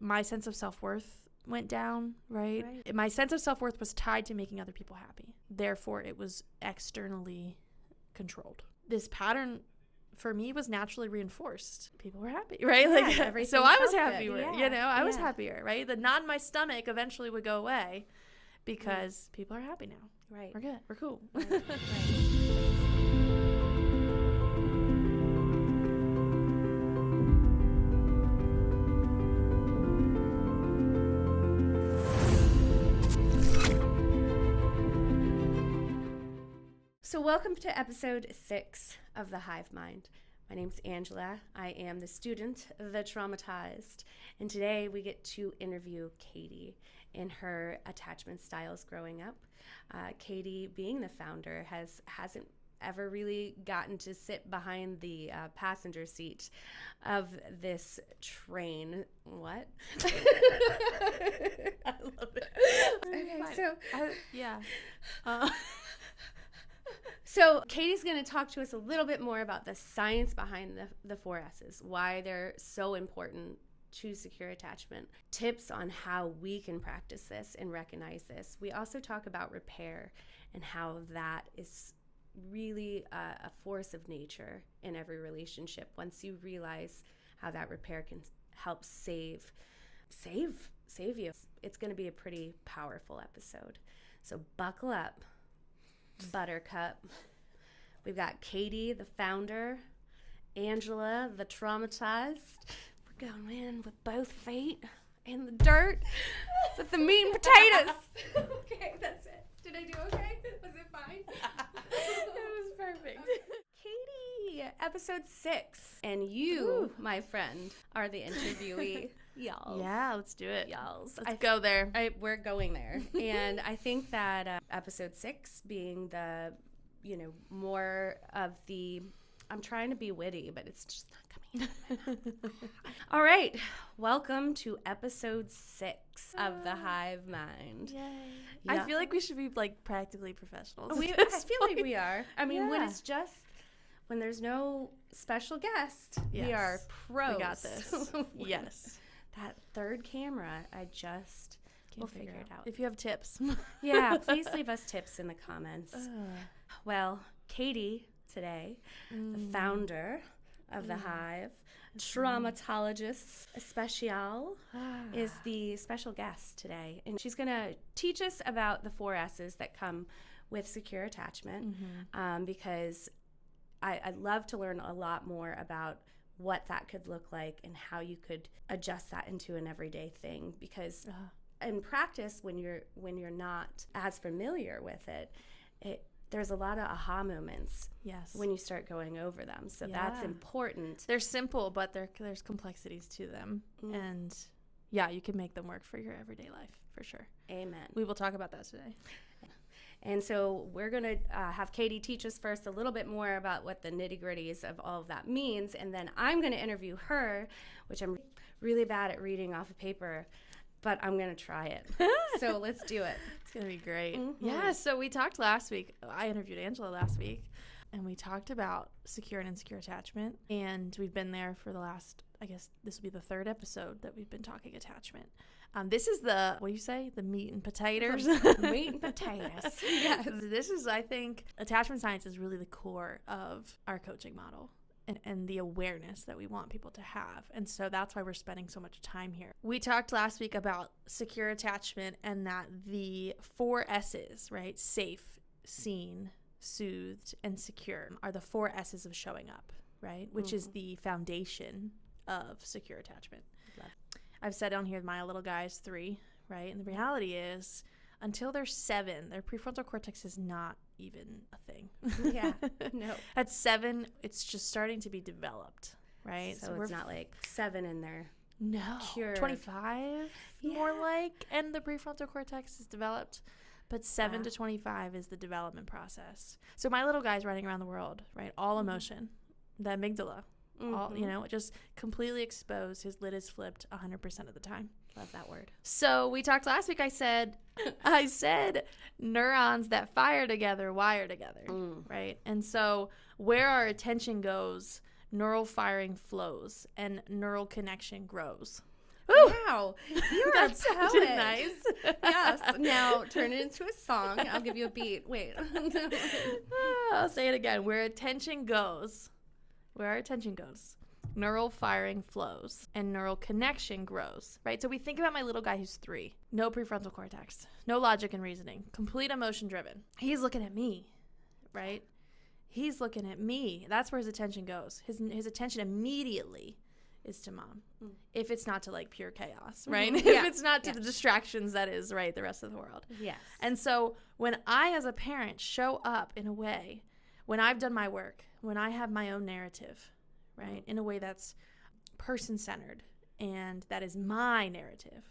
my sense of self-worth went down, right? My sense of self-worth was tied to making other people happy. Therefore, it was externally controlled. This pattern for me was naturally reinforced. People were happy, right? So I was happier, I was happier, right? The knot in my stomach eventually would go away because people are happy now. Right. We're good. We're cool. Right. So welcome to episode 6 of the Hive Mind. My name's Angela. I am the student, the traumatized. And today we get to interview Katie in her attachment styles growing up. Katie, being the founder, hasn't ever really gotten to sit behind the passenger seat of this train. What? I love it. Okay, So Katie's going to talk to us a little bit more about the science behind the 4 S's, why they're so important to secure attachment, tips on how we can practice this and recognize this. We also talk about repair and how that is really a force of nature in every relationship. Once you realize how that repair can help save you, it's going to be a pretty powerful episode. So buckle up, Buttercup. We've got Katie, the founder, Angela, the traumatized. We're going in with both feet in the dirt with the meat and potatoes. Okay, that's it. Did I do okay? Was it fine? It was perfect. Katie, episode 6. And you, my friend, are the interviewee. Y'all. Yeah, let's do it. Y'all. Let's go there. We're going there. And I think that episode 6 being the, more of the, I'm trying to be witty, but it's just not coming out. All right. Welcome to episode 6 of the Hive Mind. Yay. Yeah. I feel like we should be practically professionals. I feel like we are. I mean, when there's no special guest, we are pros. We got this. Yes. That third camera, we'll figure it out. If you have tips. Yeah, please leave us tips in the comments. Well, Katie today, the founder of the Hive, traumatologist especial, is the special guest today. And she's going to teach us about the 4 S's that come with secure attachment, because I'd love to learn a lot more about what that could look like and how you could adjust that into an everyday thing, because in practice, when you're not as familiar with it, there's a lot of aha moments when you start going over them. So that's important. They're simple, but there's complexities to them. And you can make them work for your everyday life, for sure. Amen. We will talk about that today. And so we're going to have Katie teach us first a little bit more about what the nitty-gritties of all of that means. And then I'm going to interview her, which I'm really bad at reading off of paper, but I'm going to try it. So let's do it. It's going to be great. Yeah, so we talked last week. I interviewed Angela last week, and we talked about secure and insecure attachment. And we've been there for the last, I guess this will be the 3rd episode that we've been talking attachment. This is the meat and potatoes. Meat and potatoes. Yes. This is, I think, attachment science is really the core of our coaching model and the awareness that we want people to have. And so that's why we're spending so much time here. We talked last week about secure attachment and that the 4 S's, right? Safe, seen, soothed, and secure are the 4 S's of showing up, right? Which is the foundation of secure attachment. I've said on here my little guy's 3, right? And the reality is, until they're 7, their prefrontal cortex is not even a thing. Yeah, no. At 7, it's just starting to be developed, right? So it's not like 7 in there. No. Pure. 25, more like, and the prefrontal cortex is developed. But 7 to 25 is the development process. So my little guy's running around the world, right? All emotion, the amygdala. All, just completely exposed. His lid is flipped 100% of the time. Love that word. So we talked last week. I said neurons that fire together wire together, right? And so where our attention goes, neural firing flows and neural connection grows. Ooh. Wow. You're a That sounded poet. nice. Yes. Now turn it into a song. I'll give you a beat. Wait. I'll say it again. Where our attention goes, neural firing flows and neural connection grows, right? So we think about my little guy who's 3, no prefrontal cortex, no logic and reasoning, complete emotion driven. He's looking at me, right? He's looking at me. That's where his attention goes. His attention immediately is to mom. If it's not to like pure chaos, right? Mm-hmm. If it's not to the distractions that is, right, the rest of the world. Yes. And so when I, as a parent, show up in a way, when I've done my work, when I have my own narrative, right, in a way that's person-centered and that is my narrative,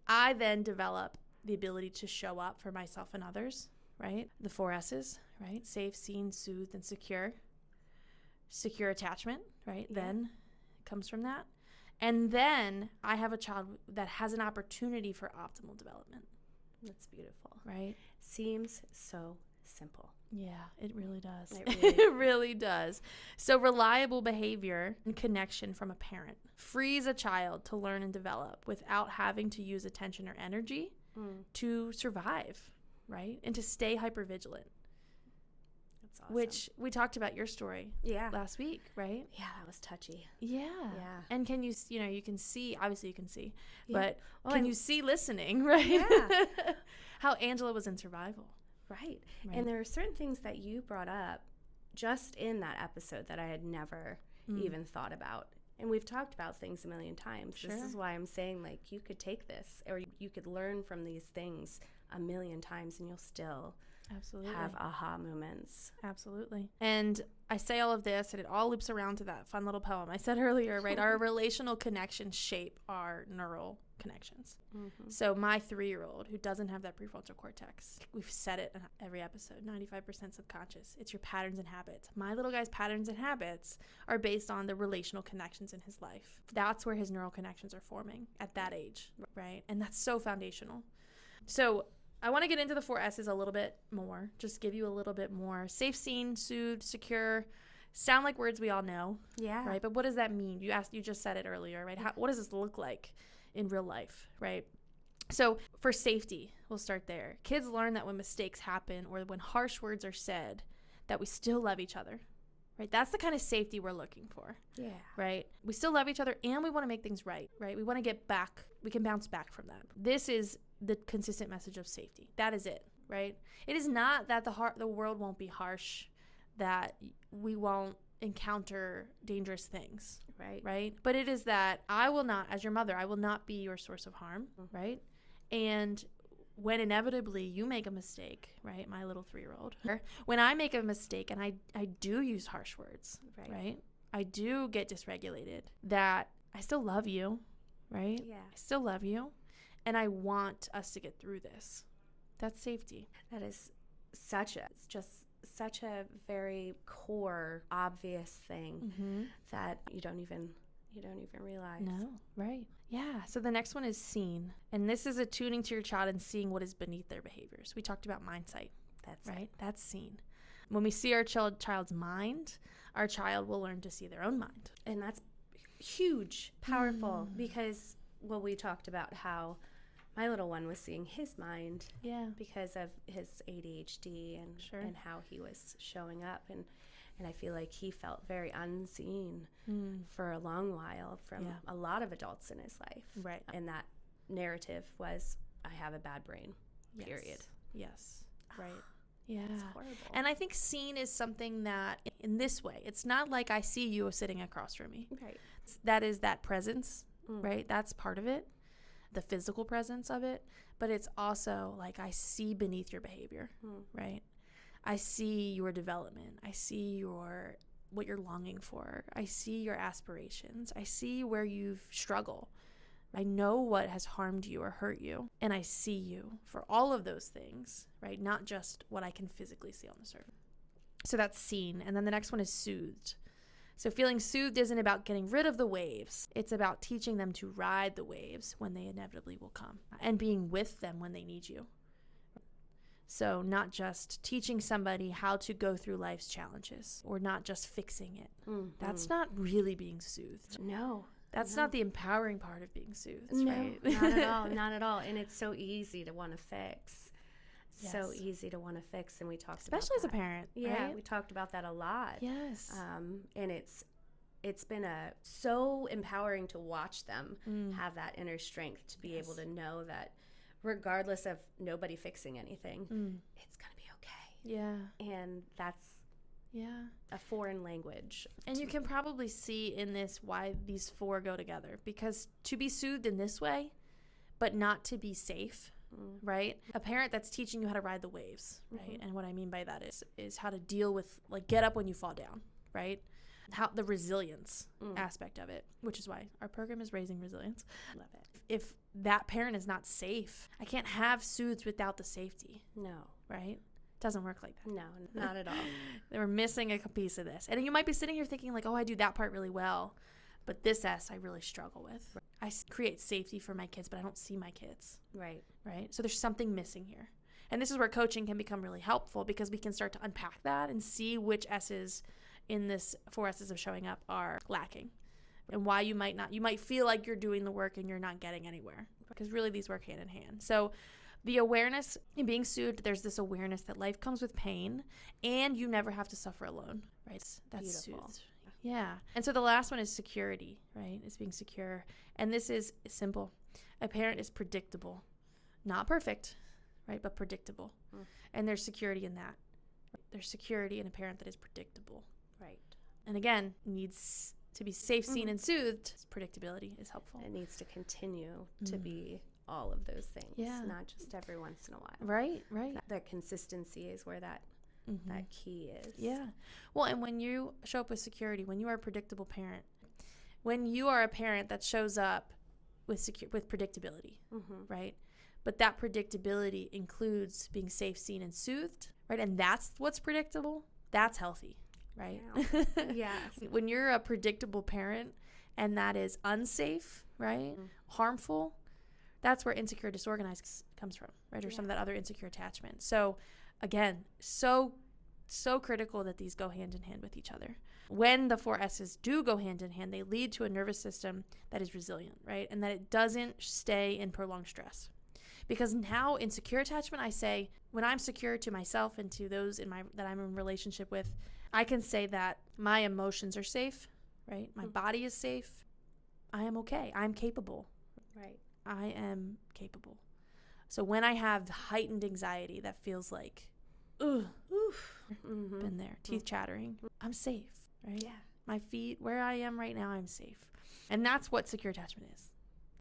I then develop the ability to show up for myself and others, right? The 4 S's, right? Safe, seen, soothed, and secure. Secure attachment, right? Yeah. Then comes from that. And then I have a child that has an opportunity for optimal development. That's beautiful. Right? Seems so simple. Yeah, it really does. It really does. So reliable behavior and connection from a parent frees a child to learn and develop without having to use attention or energy to survive, right? And to stay hypervigilant. That's awesome. Which we talked about your story last week, right? Yeah, that was touchy. Yeah. And can you can see, obviously you can see, but well, you see listening, right? Yeah. How Angela was in survival. Right. And there are certain things that you brought up just in that episode that I had never even thought about. And we've talked about things a million times. Sure. This is why I'm saying, like, you could take this or you could learn from these things a million times and you'll still have aha moments. Absolutely. And I say all of this and it all loops around to that fun little poem I said earlier, right? Our relational connections shape our neural connections. So my 3-year-old who doesn't have that prefrontal cortex, we've said it in every episode, 95% subconscious. It's your patterns and habits. My little guy's patterns and habits are based on the relational connections in his life. That's where his neural connections are forming at that age, right? And that's so foundational. So I want to get into the 4 S's a little bit more, just give you a little bit more. Safe, seen, soothed, secure, sound like words we all know. Yeah. Right? But what does that mean? You just said it earlier, right? What does this look like in real life, right? So for safety, we'll start there. Kids learn that when mistakes happen or when harsh words are said, that we still love each other, right? That's the kind of safety we're looking for. Yeah. Right? We still love each other and we want to make things right? We want to get back. We can bounce back from that. This is the consistent message of safety. That is it, right? It is not that the world won't be harsh, that we won't encounter dangerous things, right? But it is that I will not, as your mother, I will not be your source of harm, right? And when inevitably you make a mistake, right, my little 3-year-old, when I make a mistake and I do use harsh words, right? I do get dysregulated, that I still love you, right? Yeah. I still love you, and I want us to get through this. That's safety. That is such a very core, obvious thing that you don't even realize. No, right. Yeah. So the next one is seen. And this is attuning to your child and seeing what is beneath their behaviors. We talked about mind sight. That's right. That's seen. When we see our child's mind, our child will learn to see their own mind. And that's huge, powerful, because we talked about how my little one was seeing his mind because of his ADHD and how he was showing up. And I feel like he felt very unseen for a long while from a lot of adults in his life. Right. And that narrative was, I have a bad brain, period. Yes. Right. Yeah. It's horrible. And I think seen is something that in this way, it's not like I see you sitting across from me. Right. That is that presence, right? That's part of it, the physical presence of it. But it's also like I see beneath your behavior, right? I see your development. I see what you're longing for. I see your aspirations. I see where you've struggled. I know what has harmed you or hurt you, and I see you for all of those things, right? Not just what I can physically see on the surface. So that's seen. And then the next one is soothed. So feeling soothed isn't about getting rid of the waves. It's about teaching them to ride the waves when they inevitably will come and being with them when they need you. So not just teaching somebody how to go through life's challenges or not just fixing it. That's not really being soothed. No. That's not the empowering part of being soothed, No, right? not at all. Not at all. And it's so easy to want to fix. Yes. So easy to want to fix. And we talked Especially about as a parent, Yeah, right? we talked about that a lot. Yes. And it's been so empowering to watch them have that inner strength to be able to know that regardless of nobody fixing anything, it's going to be okay. Yeah. And that's a foreign language. And you can probably see in this why these four go together, because to be soothed in this way, but not to be safe, right? A parent that's teaching you how to ride the waves, right? And what I mean by that is how to deal with, like, get up when you fall down, right? How the resilience aspect of it, which is why our program is raising resilience. Love it. If that parent is not safe, I can't have soothed without the safety, No. right? Doesn't work like that. No, not at all. They were missing a piece of this. And you might be sitting here thinking like, oh, I do that part really well, but this S I really struggle with. I create safety for my kids, but I don't see my kids. Right. Right? So there's something missing here. And this is where coaching can become really helpful, because we can start to unpack that and see which S's in this 4 S's of showing up are lacking, and why you might feel like you're doing the work and you're not getting anywhere, because really these work hand in hand. So the awareness in being soothed, there's this awareness that life comes with pain and you never have to suffer alone, right? That's Beautiful. soothed. Yeah. And so the last one is security, right? Is being secure. And this is simple. A parent is predictable, not perfect, right? But predictable. And there's security in that. There's security in a parent that is predictable. Right. And again, needs to be safe, seen, and soothed. Predictability is helpful. It needs to continue to be all of those things, not just every once in a while. Right. That consistency is where that key is. Yeah. Well, and when you show up with security, when you are a predictable parent, when you are a parent that shows up with predictability, right? But that predictability includes being safe, seen, and soothed, right? And that's what's predictable. That's healthy, right? Yes. When you're a predictable parent and that is unsafe, right? Harmful, that's where insecure disorganized comes from, right? Or some of that other insecure attachment. So again, so critical that these go hand in hand with each other. When the 4 S's do go hand in hand, they lead to a nervous system that is resilient, right? And that it doesn't stay in prolonged stress. Because now in secure attachment, I say, when I'm secure to myself and to those that I'm in relationship with, I can say that my emotions are safe, right? My body is safe. I am okay. I'm capable. Right. I am capable. So when I have heightened anxiety that feels like, ugh, been there, teeth chattering, I'm safe, right? Yeah. My feet, where I am right now, I'm safe. And that's what secure attachment is.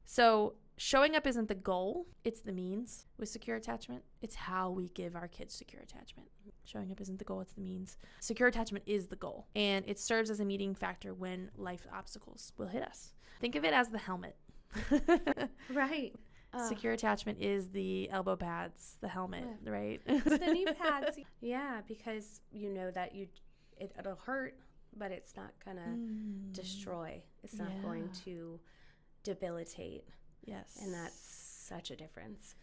So showing up isn't the goal, it's the means with secure attachment. It's how we give our kids secure attachment. Showing up isn't the goal, it's the means. Secure attachment is the goal, and it serves as a meeting factor when life obstacles will hit us. Think of it as the helmet. Right. Secure attachment is the elbow pads, the helmet, right? The knee pads. Yeah, because you know that it'll hurt, but it's not gonna destroy. It's not going to debilitate. Yes. And that's such a difference.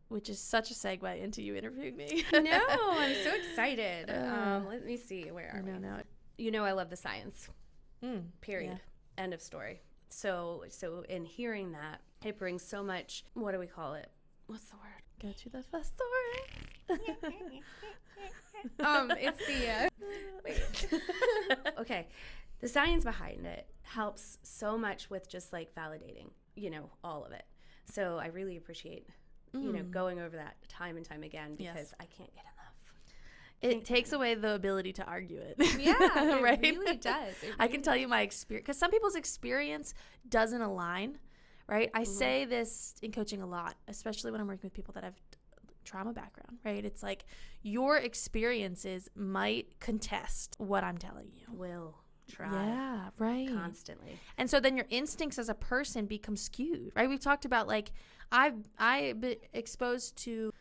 Which is such a segue into you interviewing me. No, I'm so excited. Let me see. Where are we? No. You know I love the science. Period. Yeah. End of story. So in hearing that, it brings so much, what do we call it? What's the word? Go to the thesaurus. It's the, wait. Okay. The science behind it helps so much with just like validating, all of it. So I really appreciate, going over that time and time again, because I can't get enough. It takes away the ability to argue it. Yeah, it right? really does. I can tell you my experience, because some people's experience doesn't align, right? I say this in coaching a lot, especially when I'm working with people that have trauma background, right? It's like your experiences might contest what I'm telling you. Will try. Yeah, right. Constantly. And so then your instincts as a person become skewed, right? We've talked about, like, I've been exposed to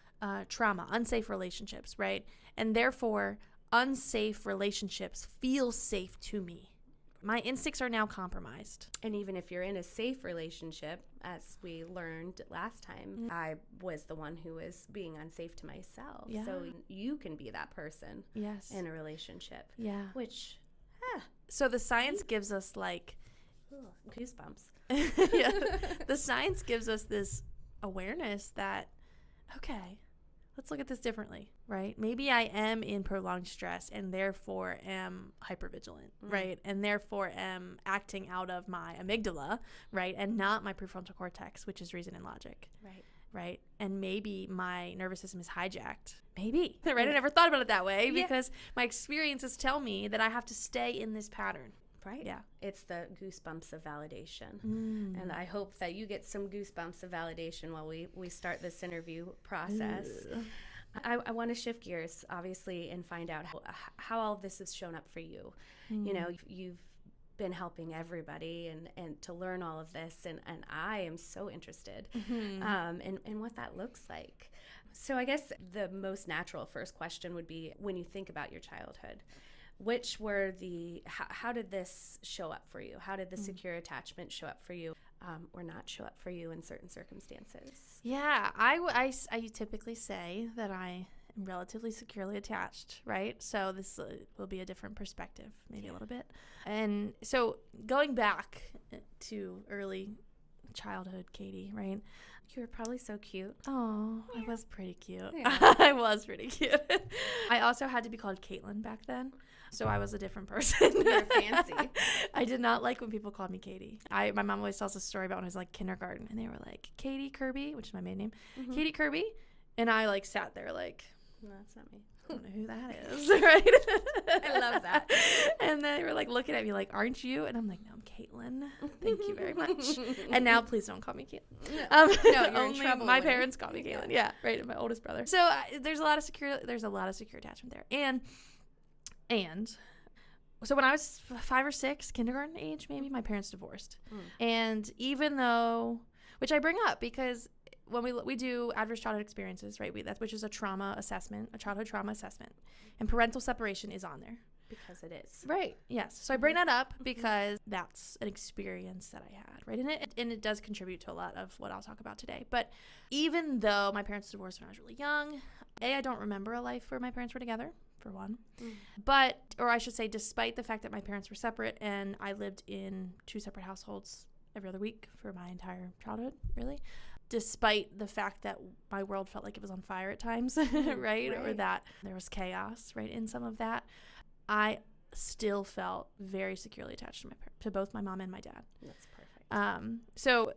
trauma, unsafe relationships, right? And therefore, unsafe relationships feel safe to me. My instincts are now compromised. And even if you're in a safe relationship, as we learned last time, I was the one who was being unsafe to myself. Yeah. So you can be that person in a relationship. Yeah. Which, So the science gives us, like, goosebumps. Yeah. The science gives us this awareness that, okay, let's look at this differently, right? Maybe I am in prolonged stress and therefore am hypervigilant, right? And therefore am acting out of my amygdala, right? And not my prefrontal cortex, which is reason and logic. Right? And maybe my nervous system is hijacked. Maybe, right? I never thought about it that way because my experiences tell me that I have to stay in this pattern. Right? Yeah. It's the goosebumps of validation. And I hope that you get some goosebumps of validation while we start this interview process. I want to shift gears, obviously, and find out how all this has shown up for you. You know, you've been helping everybody and to learn all of this, and I am so interested in what that looks like. So I guess the most natural first question would be, when you think about your childhood, which were how did this show up for you? How did the secure attachment show up for you or not show up for you in certain circumstances? Yeah, I typically say that I am relatively securely attached, right? So this will be a different perspective, maybe a little bit. And so going back to early childhood, Katie, right? You were probably so cute. Oh, I was pretty cute. Yeah. I was pretty cute. I also had to be called Caitlin back then, so I was a different person. You're fancy. I did not like when people called me Katie. My mom always tells a story about when I was like kindergarten, and they were like, Katie Kirby, which is my maiden name, Katie Kirby, and I like sat there like, no, that's not me. I don't know who that is, right? I love that. And they were like looking at me like, aren't you? And I'm like, no, I'm Caitlin. Thank you very much. And now please don't call me Caitlin. No, you're only in trouble. my parents call me Caitlin. Yeah, right. And my oldest brother. So there's a lot of secure attachment there. And so when I was 5 or 6, kindergarten age, maybe, my parents divorced. And even though, which I bring up because when we do adverse childhood experiences, right? Which is a trauma assessment, a childhood trauma assessment, and parental separation is on there. Because it is. Right. Yes. So I bring that up because that's an experience that I had, right? And it does contribute to a lot of what I'll talk about today. But even though my parents divorced when I was really young, I don't remember a life where my parents were together, for one. But, or I should say, despite the fact that my parents were separate and I lived in 2 separate households every other week for my entire childhood, really, despite the fact that my world felt like it was on fire at times, right? Or that there was chaos, right, in some of that, I still felt very securely attached to both my mom and my dad. That's perfect. So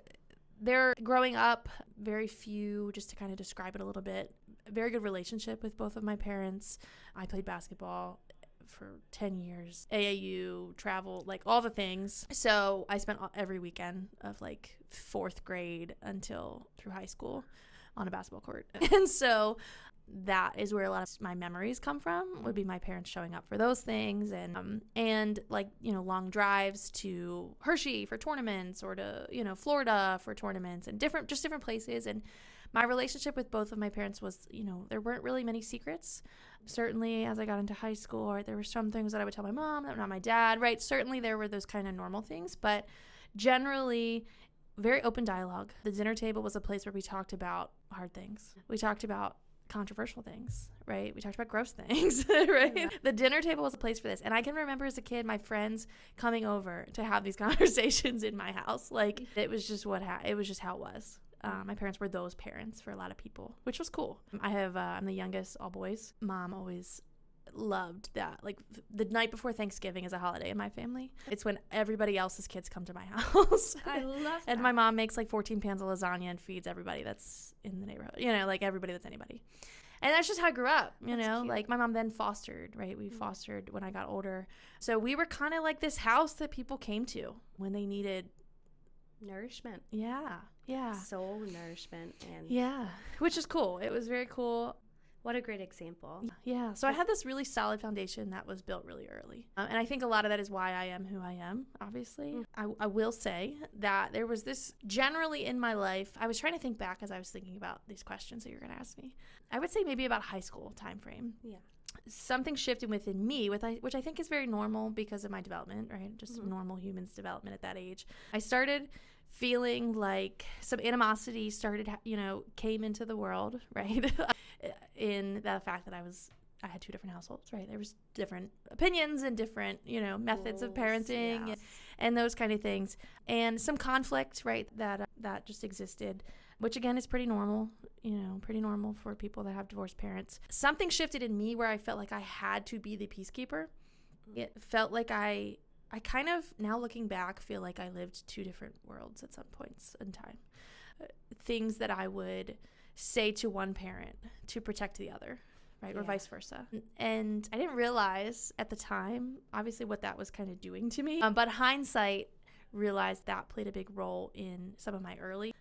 growing up, very few, just to kind of describe it a little bit, a very good relationship with both of my parents. I played basketball for 10 years, AAU, travel, like all the things. So I spent every weekend of like 4th grade until through high school on a basketball court. And so that is where a lot of my memories come from, would be my parents showing up for those things, and like, you know, long drives to Hershey for tournaments, or to, you know, Florida for tournaments, and different places. And my relationship with both of my parents was, you know, there weren't really many secrets. Certainly as I got into high school, right, there were some things that I would tell my mom, that not my dad, right? Certainly there were those kind of normal things, but generally very open dialogue. The dinner table was a place where we talked about hard things. We talked about controversial things, right? We talked about gross things, right? Yeah. The dinner table was a place for this. And I can remember as a kid, my friends coming over to have these conversations in my house. Like, it was just it was just how it was. My parents were those parents for a lot of people, which was cool. I'm the youngest, all boys. Mom always loved that. Like, the night before Thanksgiving is a holiday in my family. It's when everybody else's kids come to my house. I love that. And my mom makes like 14 pans of lasagna and feeds everybody that's in the neighborhood, you know, like everybody that's anybody. And that's just how I grew up, you know, cute. Like my mom then fostered, right? We fostered when I got older. So we were kind of like this house that people came to when they needed nourishment. Yeah. Soul nourishment. And yeah, which is cool. It was very cool. What a great example. Yeah. So I had this really solid foundation that was built really early. And I think a lot of that is why I am who I am, obviously. I will say that there was this generally in my life. I was trying to think back as I was thinking about these questions that you're going to ask me. I would say maybe about high school time frame. Yeah. Something shifted within me, which I think is very normal because of my development, right? Just normal humans' development at that age. I started feeling like some animosity came into the world, right? In the fact that I had 2 different households, right? There was different opinions and different, methods of parenting. Yes. and those kind of things, and some conflict, right, that just existed, which again is pretty normal, pretty normal for people that have divorced parents. Something shifted in me where I felt like I had to be the peacekeeper. It felt like I kind of, now looking back, feel like I lived two different worlds at some points in time. Things that I would say to one parent to protect the other, right? Or vice versa. And I didn't realize at the time, obviously, what that was kind of doing to me. But hindsight, realized that played a big role in some of my early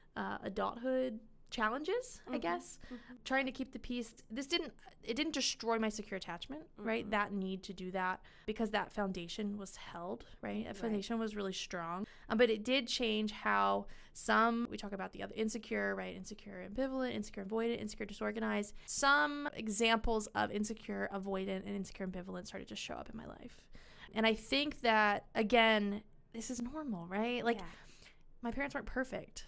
adulthood challenges, I guess. Trying to keep the peace. It didn't destroy my secure attachment, right? That need to do that, because that foundation was held, right? That foundation was really strong. But it did change how we talk about the other insecure, right? Insecure ambivalent, insecure avoidant, insecure disorganized. Some examples of insecure avoidant and insecure ambivalent started to show up in my life. And I think that, again, this is normal, right? Like, my parents weren't perfect,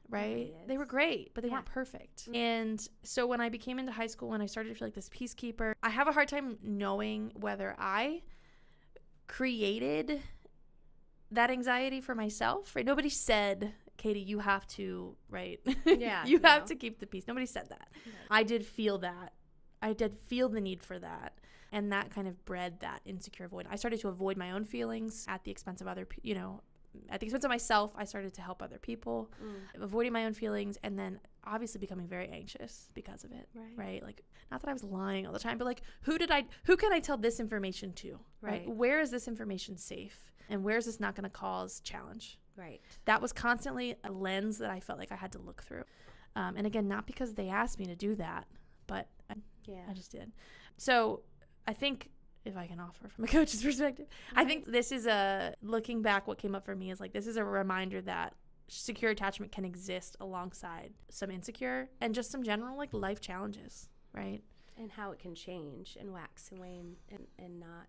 right? They were great, but they weren't perfect. And so when I became into high school, when I started to feel like this peacekeeper, I have a hard time knowing whether I created that anxiety for myself, right? Nobody said, Katie, you have to, right? You have to keep the peace. Nobody said that. I did feel that. I did feel the need for that. And that kind of bred that insecure avoid. I started to avoid my own feelings at the expense of other people, at the expense of myself. I started to help other people, avoiding my own feelings, and then obviously becoming very anxious because of it, right? Like, not that I was lying all the time, but like, who can I tell this information to, right? Where is this information safe? And where is this not going to cause challenge? Right. That was constantly a lens that I felt like I had to look through. And again, not because they asked me to do that, but I just did. So I think, if I can offer from a coach's perspective, I think this is looking back, what came up for me is like, this is a reminder that secure attachment can exist alongside some insecure and just some general like life challenges, right? And how it can change and wax and wane and not,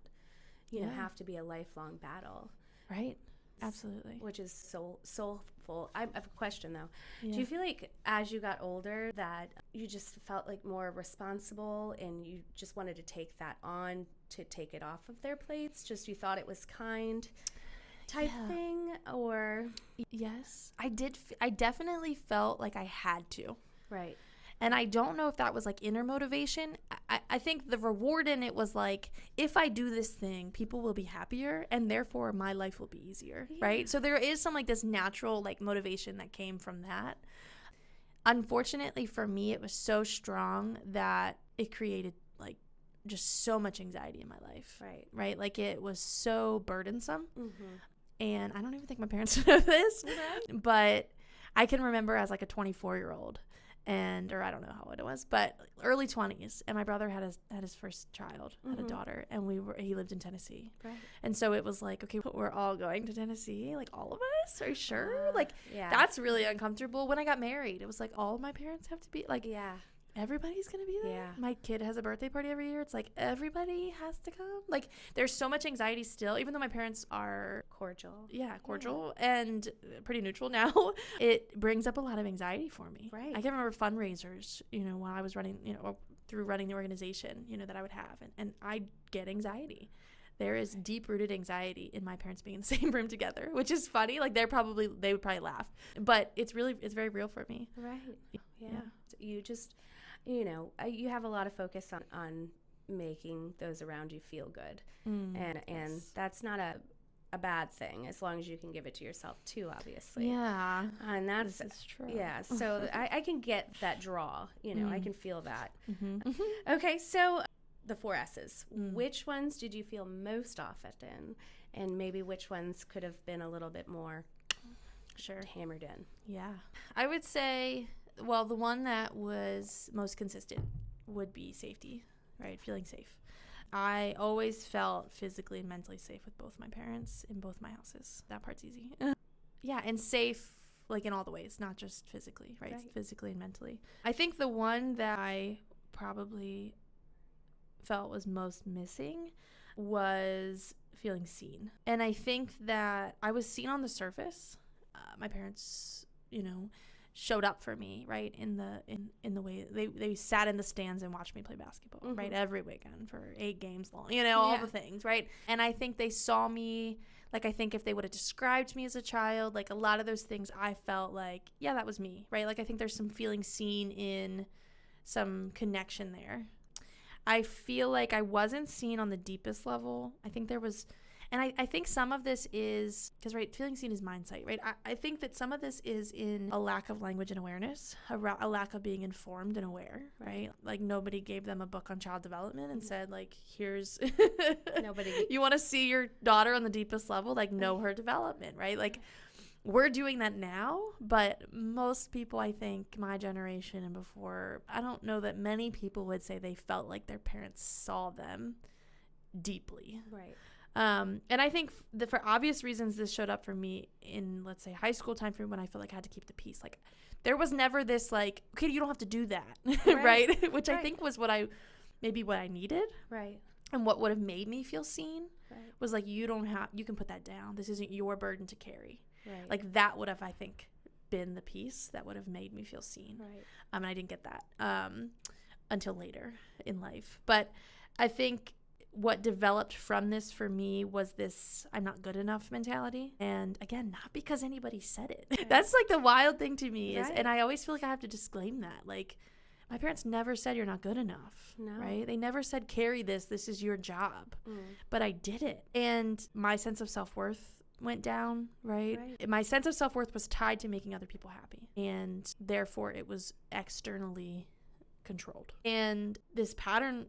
have to be a lifelong battle. Right. Absolutely. Which is so soulful. I have a question though. Do you feel like as you got older that you just felt like more responsible and you just wanted to take that on to take it off of their plates? Just you thought it was kind type thing, or? Yes, I did. I definitely felt like I had to. Right. And I don't know if that was like inner motivation. I think the reward in it was like, if I do this thing, people will be happier and therefore my life will be easier, right? So there is some like this natural like motivation that came from that. Unfortunately for me, it was so strong that it created like just so much anxiety in my life, right? Like it was so burdensome. And I don't even think my parents know this, but I can remember as like a 24-year-old, or I don't know how old it was, but early 20s, and my brother had his first child, had a daughter, and he lived in Tennessee, and so it was like, okay, we're all going to Tennessee, like all of us, are you sure? That's really uncomfortable. When I got married, it was like all of my parents have to be like, everybody's gonna be there. My kid has a birthday party every year. It's like everybody has to come. Like there's so much anxiety still, even though my parents are cordial and pretty neutral now. It brings up a lot of anxiety for me. I can remember fundraisers, while I was running, through running the organization, that I would have, and I get anxiety. There is deep-rooted anxiety in my parents being in the same room together, which is funny. Like they would probably laugh, but it's very real for me. So you just, you have a lot of focus on making those around you feel good, and that's not a bad thing as long as you can give it to yourself too, obviously. And this is true. So I can get that draw. I can feel that. Okay, so the 4 S's. Which ones did you feel most often in, and maybe which ones could have been a little bit more hammered in? I would say, well, the one that was most consistent would be safety, right? Feeling safe. I always felt physically and mentally safe with both my parents in both my houses. That part's easy. And safe like in all the ways, not just physically, right? Physically and mentally. I think the one that I probably felt was most missing was feeling seen. And I think that I was seen on the surface. My parents, showed up for me, right, in the way they sat in the stands and watched me play basketball, right, every weekend for 8 games long, all the things, right? And I think they saw me Like, I think if they would have described me as a child, like a lot of those things, I felt like, yeah, that was me, right? Like, I think there's some feeling seen in some connection there. I feel like I wasn't seen on the deepest level. I think there was, and I think some of this is, because, right, feeling seen is mindset, right? I think that some of this is in a lack of language and awareness, a lack of being informed and aware, right? Like, nobody gave them a book on child development and said, like, here's, you want to see your daughter on the deepest level, like, know her development, right? Like, we're doing that now, but most people, I think, my generation and before, I don't know that many people would say they felt like their parents saw them deeply. Right. And I think for obvious reasons, this showed up for me in, let's say, high school time frame when I felt like I had to keep the peace. Like, there was never this, like, okay, you don't have to do that, right? Which I think was what I needed. Right. And what would have made me feel seen Right. was like, you can put that down. This isn't your burden to carry. Right. Like, that would have, I think, been the piece that would have made me feel seen. Right. And I didn't get that until later in life. But I think what developed from this for me was this I'm not good enough mentality. And again, not because anybody said it. Right. That's like the wild thing to me is, Right. and I always feel like I have to disclaim that. Like, my parents never said you're not good enough, No. right? They never said carry this is your job. Mm. But I did it. And my sense of self-worth went down, right? My sense of self-worth was tied to making other people happy. And therefore it was externally controlled. And this pattern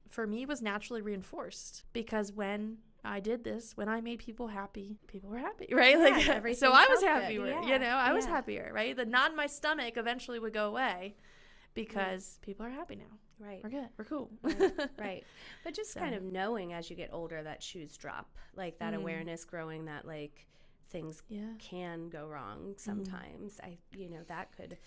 for me was naturally reinforced because when I did this, when I made people happy, people were happy, right? Yeah, like, so I was felt happier, good. you know, I was happier, right? The knot in my stomach eventually would go away because people are happy now. Right. We're good. We're cool. Right. But just kind of knowing as you get older that shoes drop, like that awareness growing that like things can go wrong sometimes. That could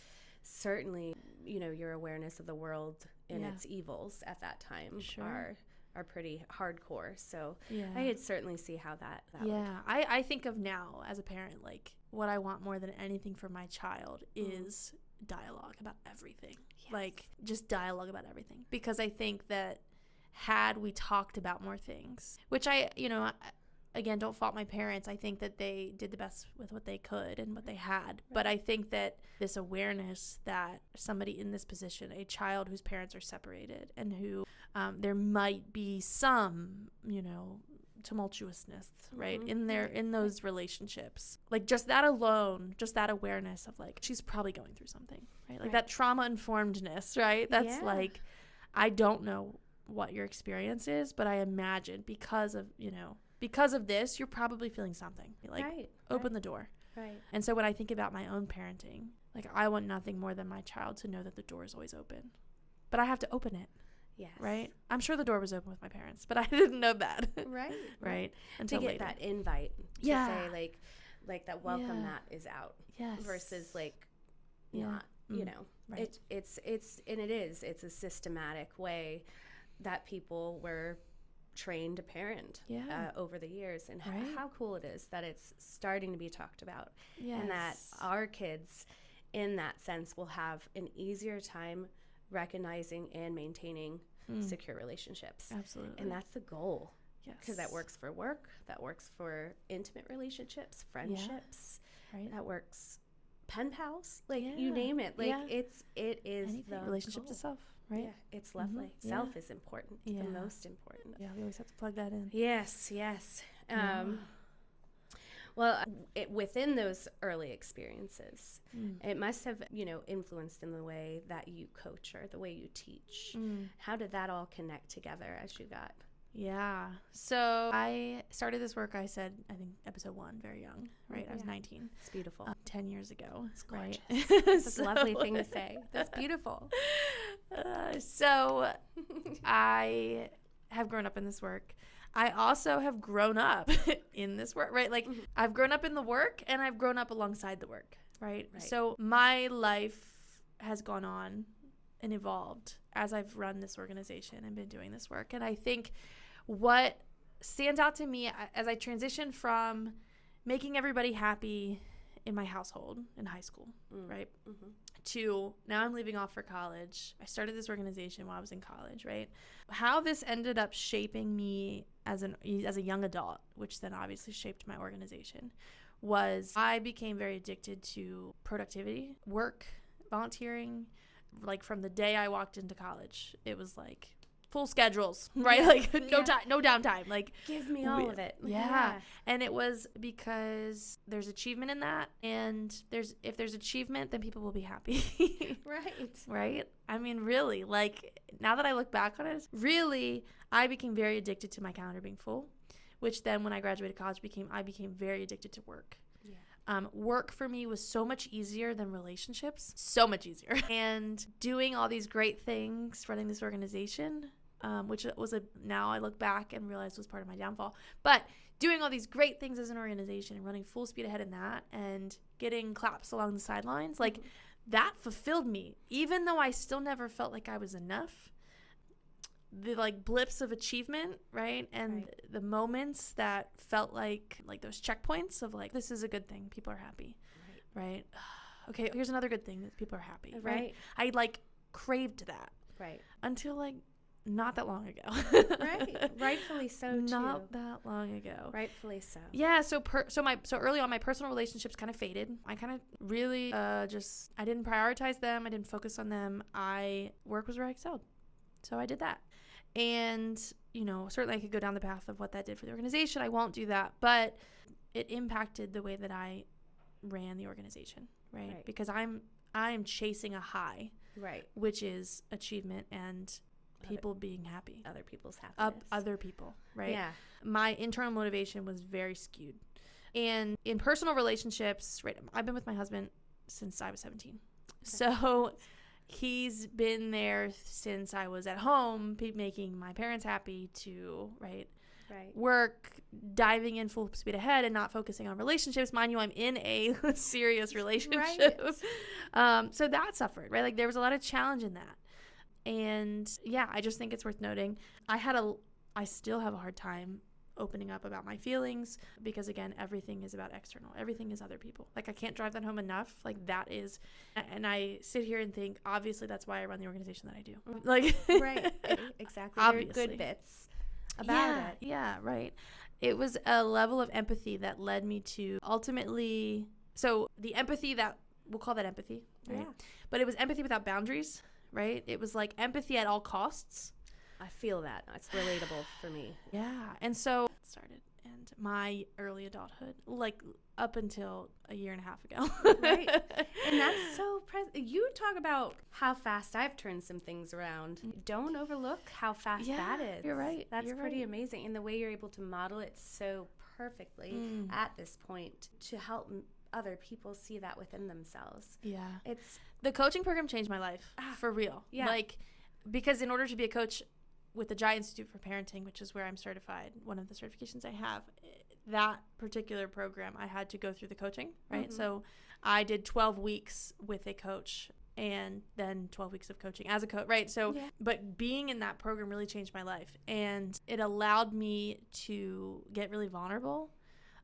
certainly, your awareness of the world and its evils at that time are pretty hardcore. So I could certainly see how that would. I think of now as a parent, like what I want more than anything for my child is dialogue about everything. Like just dialogue about everything, because I think that had we talked about more things, which again, don't fault my parents. I think that they did the best with what they could and what they had. But I think that this awareness that somebody in this position, a child whose parents are separated and who there might be some, tumultuousness, right, in those relationships. Like just that alone, just that awareness of like, she's probably going through something, right? Like that trauma-informedness, right? That's like, I don't know what your experience is, but I imagine because of this, you're probably feeling something. Like, open the door. Right. And so when I think about my own parenting, like I want nothing more than my child to know that the door is always open. But I have to open it. Yes. Right? I'm sure the door was open with my parents, but I didn't know that. Right. Right. Until to get later. that invite to say like that welcome mat is out. Yes. Versus like not, Right. It's a systematic way that people were trained to parent over the years, and how cool it is that it's starting to be talked about, and that our kids in that sense will have an easier time recognizing and maintaining secure relationships. Absolutely. And that's the goal. Yes. Because that works for work, that works for intimate relationships, friendships, that works pen pals, like you name it. Like it is anything. the relationship goal. to self, right? Yeah, it's lovely. Self is important, the most important. Yeah, we always have to plug that in. Yes. Well, within those early experiences, it must have, influenced in the way that you coach or the way you teach. How did that all connect together as you got? Yeah. So I started this work, I said, I think episode 1, very young, right? I was 19. It's beautiful. 10 years ago. It's gorgeous. Right? That's a lovely thing to say. That's beautiful. So I have grown up in this work. I also have grown up in this work, right? Like I've grown up in the work and I've grown up alongside the work, right? So my life has gone on and evolved as I've run this organization and been doing this work. And I think what stands out to me as I transition from making everybody happy in my household in high school, right? To now I'm leaving off for college. I started this organization while I was in college, right? How this ended up shaping me as a young adult, which then obviously shaped my organization, was I became very addicted to productivity, work, volunteering. Like from the day I walked into college, it was like full schedules, right? Yeah. Like no downtime. Like give me all of it. Yeah. And it was because there's achievement in that, and if there's achievement, then people will be happy. Right? I mean, really, like now that I look back on it, really, I became very addicted to my calendar being full, which then when I graduated college I became very addicted to work. Work for me was so much easier than relationships, so much easier. And doing all these great things, running this organization, which was now I look back and realize was part of my downfall. But doing all these great things as an organization and running full speed ahead in that and getting claps along the sidelines, like that fulfilled me, even though I still never felt like I was enough. The like blips of achievement, right? And the moments that felt like those checkpoints of like, this is a good thing, people are happy, right? Okay, here's another good thing, that people are happy, right? I like craved that, until like not that long ago. Rightfully so too. Not that long ago. Rightfully so. Yeah, so early on my personal relationships kind of faded. I kind of really I didn't prioritize them. I didn't focus on them. Work was where I excelled. So I did that. And, certainly I could go down the path of what that did for the organization. I won't do that. But it impacted the way that I ran the organization, right? Because I'm chasing a high, which is achievement and people being happy. Other people's happiness. Other people, right? Yeah. My internal motivation was very skewed. And in personal relationships, right, I've been with my husband since I was 17. So he's been there since I was at home, making my parents happy to, work, diving in full speed ahead and not focusing on relationships. Mind you, I'm in a serious relationship. So that suffered, right? Like there was a lot of challenge in that. And yeah, I just think it's worth noting. I still have a hard time opening up about my feelings because again, everything is about external. Everything is other people. Like I can't drive that home enough. Like that is, and I sit here and think, obviously that's why I run the organization that I do. Like, exactly. Obviously. There are good bits about it. Yeah, right. It was a level of empathy that led me to ultimately, so the empathy that, we'll call that empathy, right? Yeah. But it was empathy without boundaries, right? It was like empathy at all costs. I feel that. It's relatable for me. Yeah. And so it started. And my early adulthood, like up until a year and a half ago. And that's so you talk about how fast I've turned some things around. Don't overlook how fast that is. You're right. That's pretty amazing. And the way you're able to model it so perfectly at this point to help other people see that within themselves. Yeah. It's the coaching program changed my life for real. Yeah. Like, because in order to be a coach with the Giant Institute for Parenting, which is where I'm certified, one of the certifications I have, that particular program, I had to go through the coaching, right? So I did 12 weeks with a coach and then 12 weeks of coaching as a coach, right? So, but being in that program really changed my life, and it allowed me to get really vulnerable.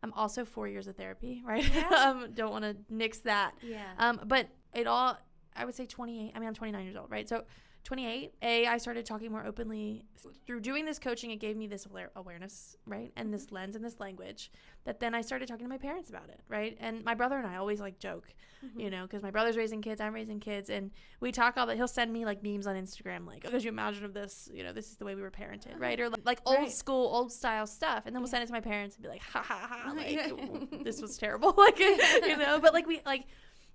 I'm also 4 years of therapy, right? Yeah. Don't want to nix that. Yeah. But I would say 28. I mean, I'm 29 years old, right? So 28, I started talking more openly. Through doing this coaching, it gave me this awareness, right? And this lens and this language that then I started talking to my parents about it, right? And my brother and I always like joke, because my brother's raising kids, I'm raising kids, and we talk all that. He'll send me like memes on Instagram, like, oh, could you imagine if this, this is the way we were parented, right? Or like old school, old style stuff. And then we'll send it to my parents and be like, ha ha ha, like, this was terrible. Like, but like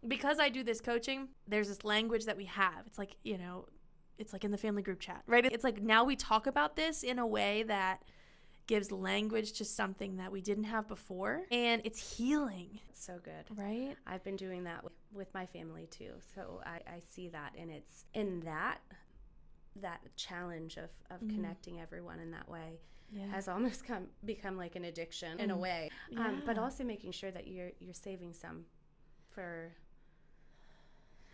because I do this coaching, there's this language that we have. It's like, it's like in the family group chat, right? It's like now we talk about this in a way that gives language to something that we didn't have before, and it's healing. It's so good. Right? I've been doing that with my family too. So I see that, and it's in that challenge of connecting everyone in that way has almost become like an addiction in a way. But also making sure that you're saving some for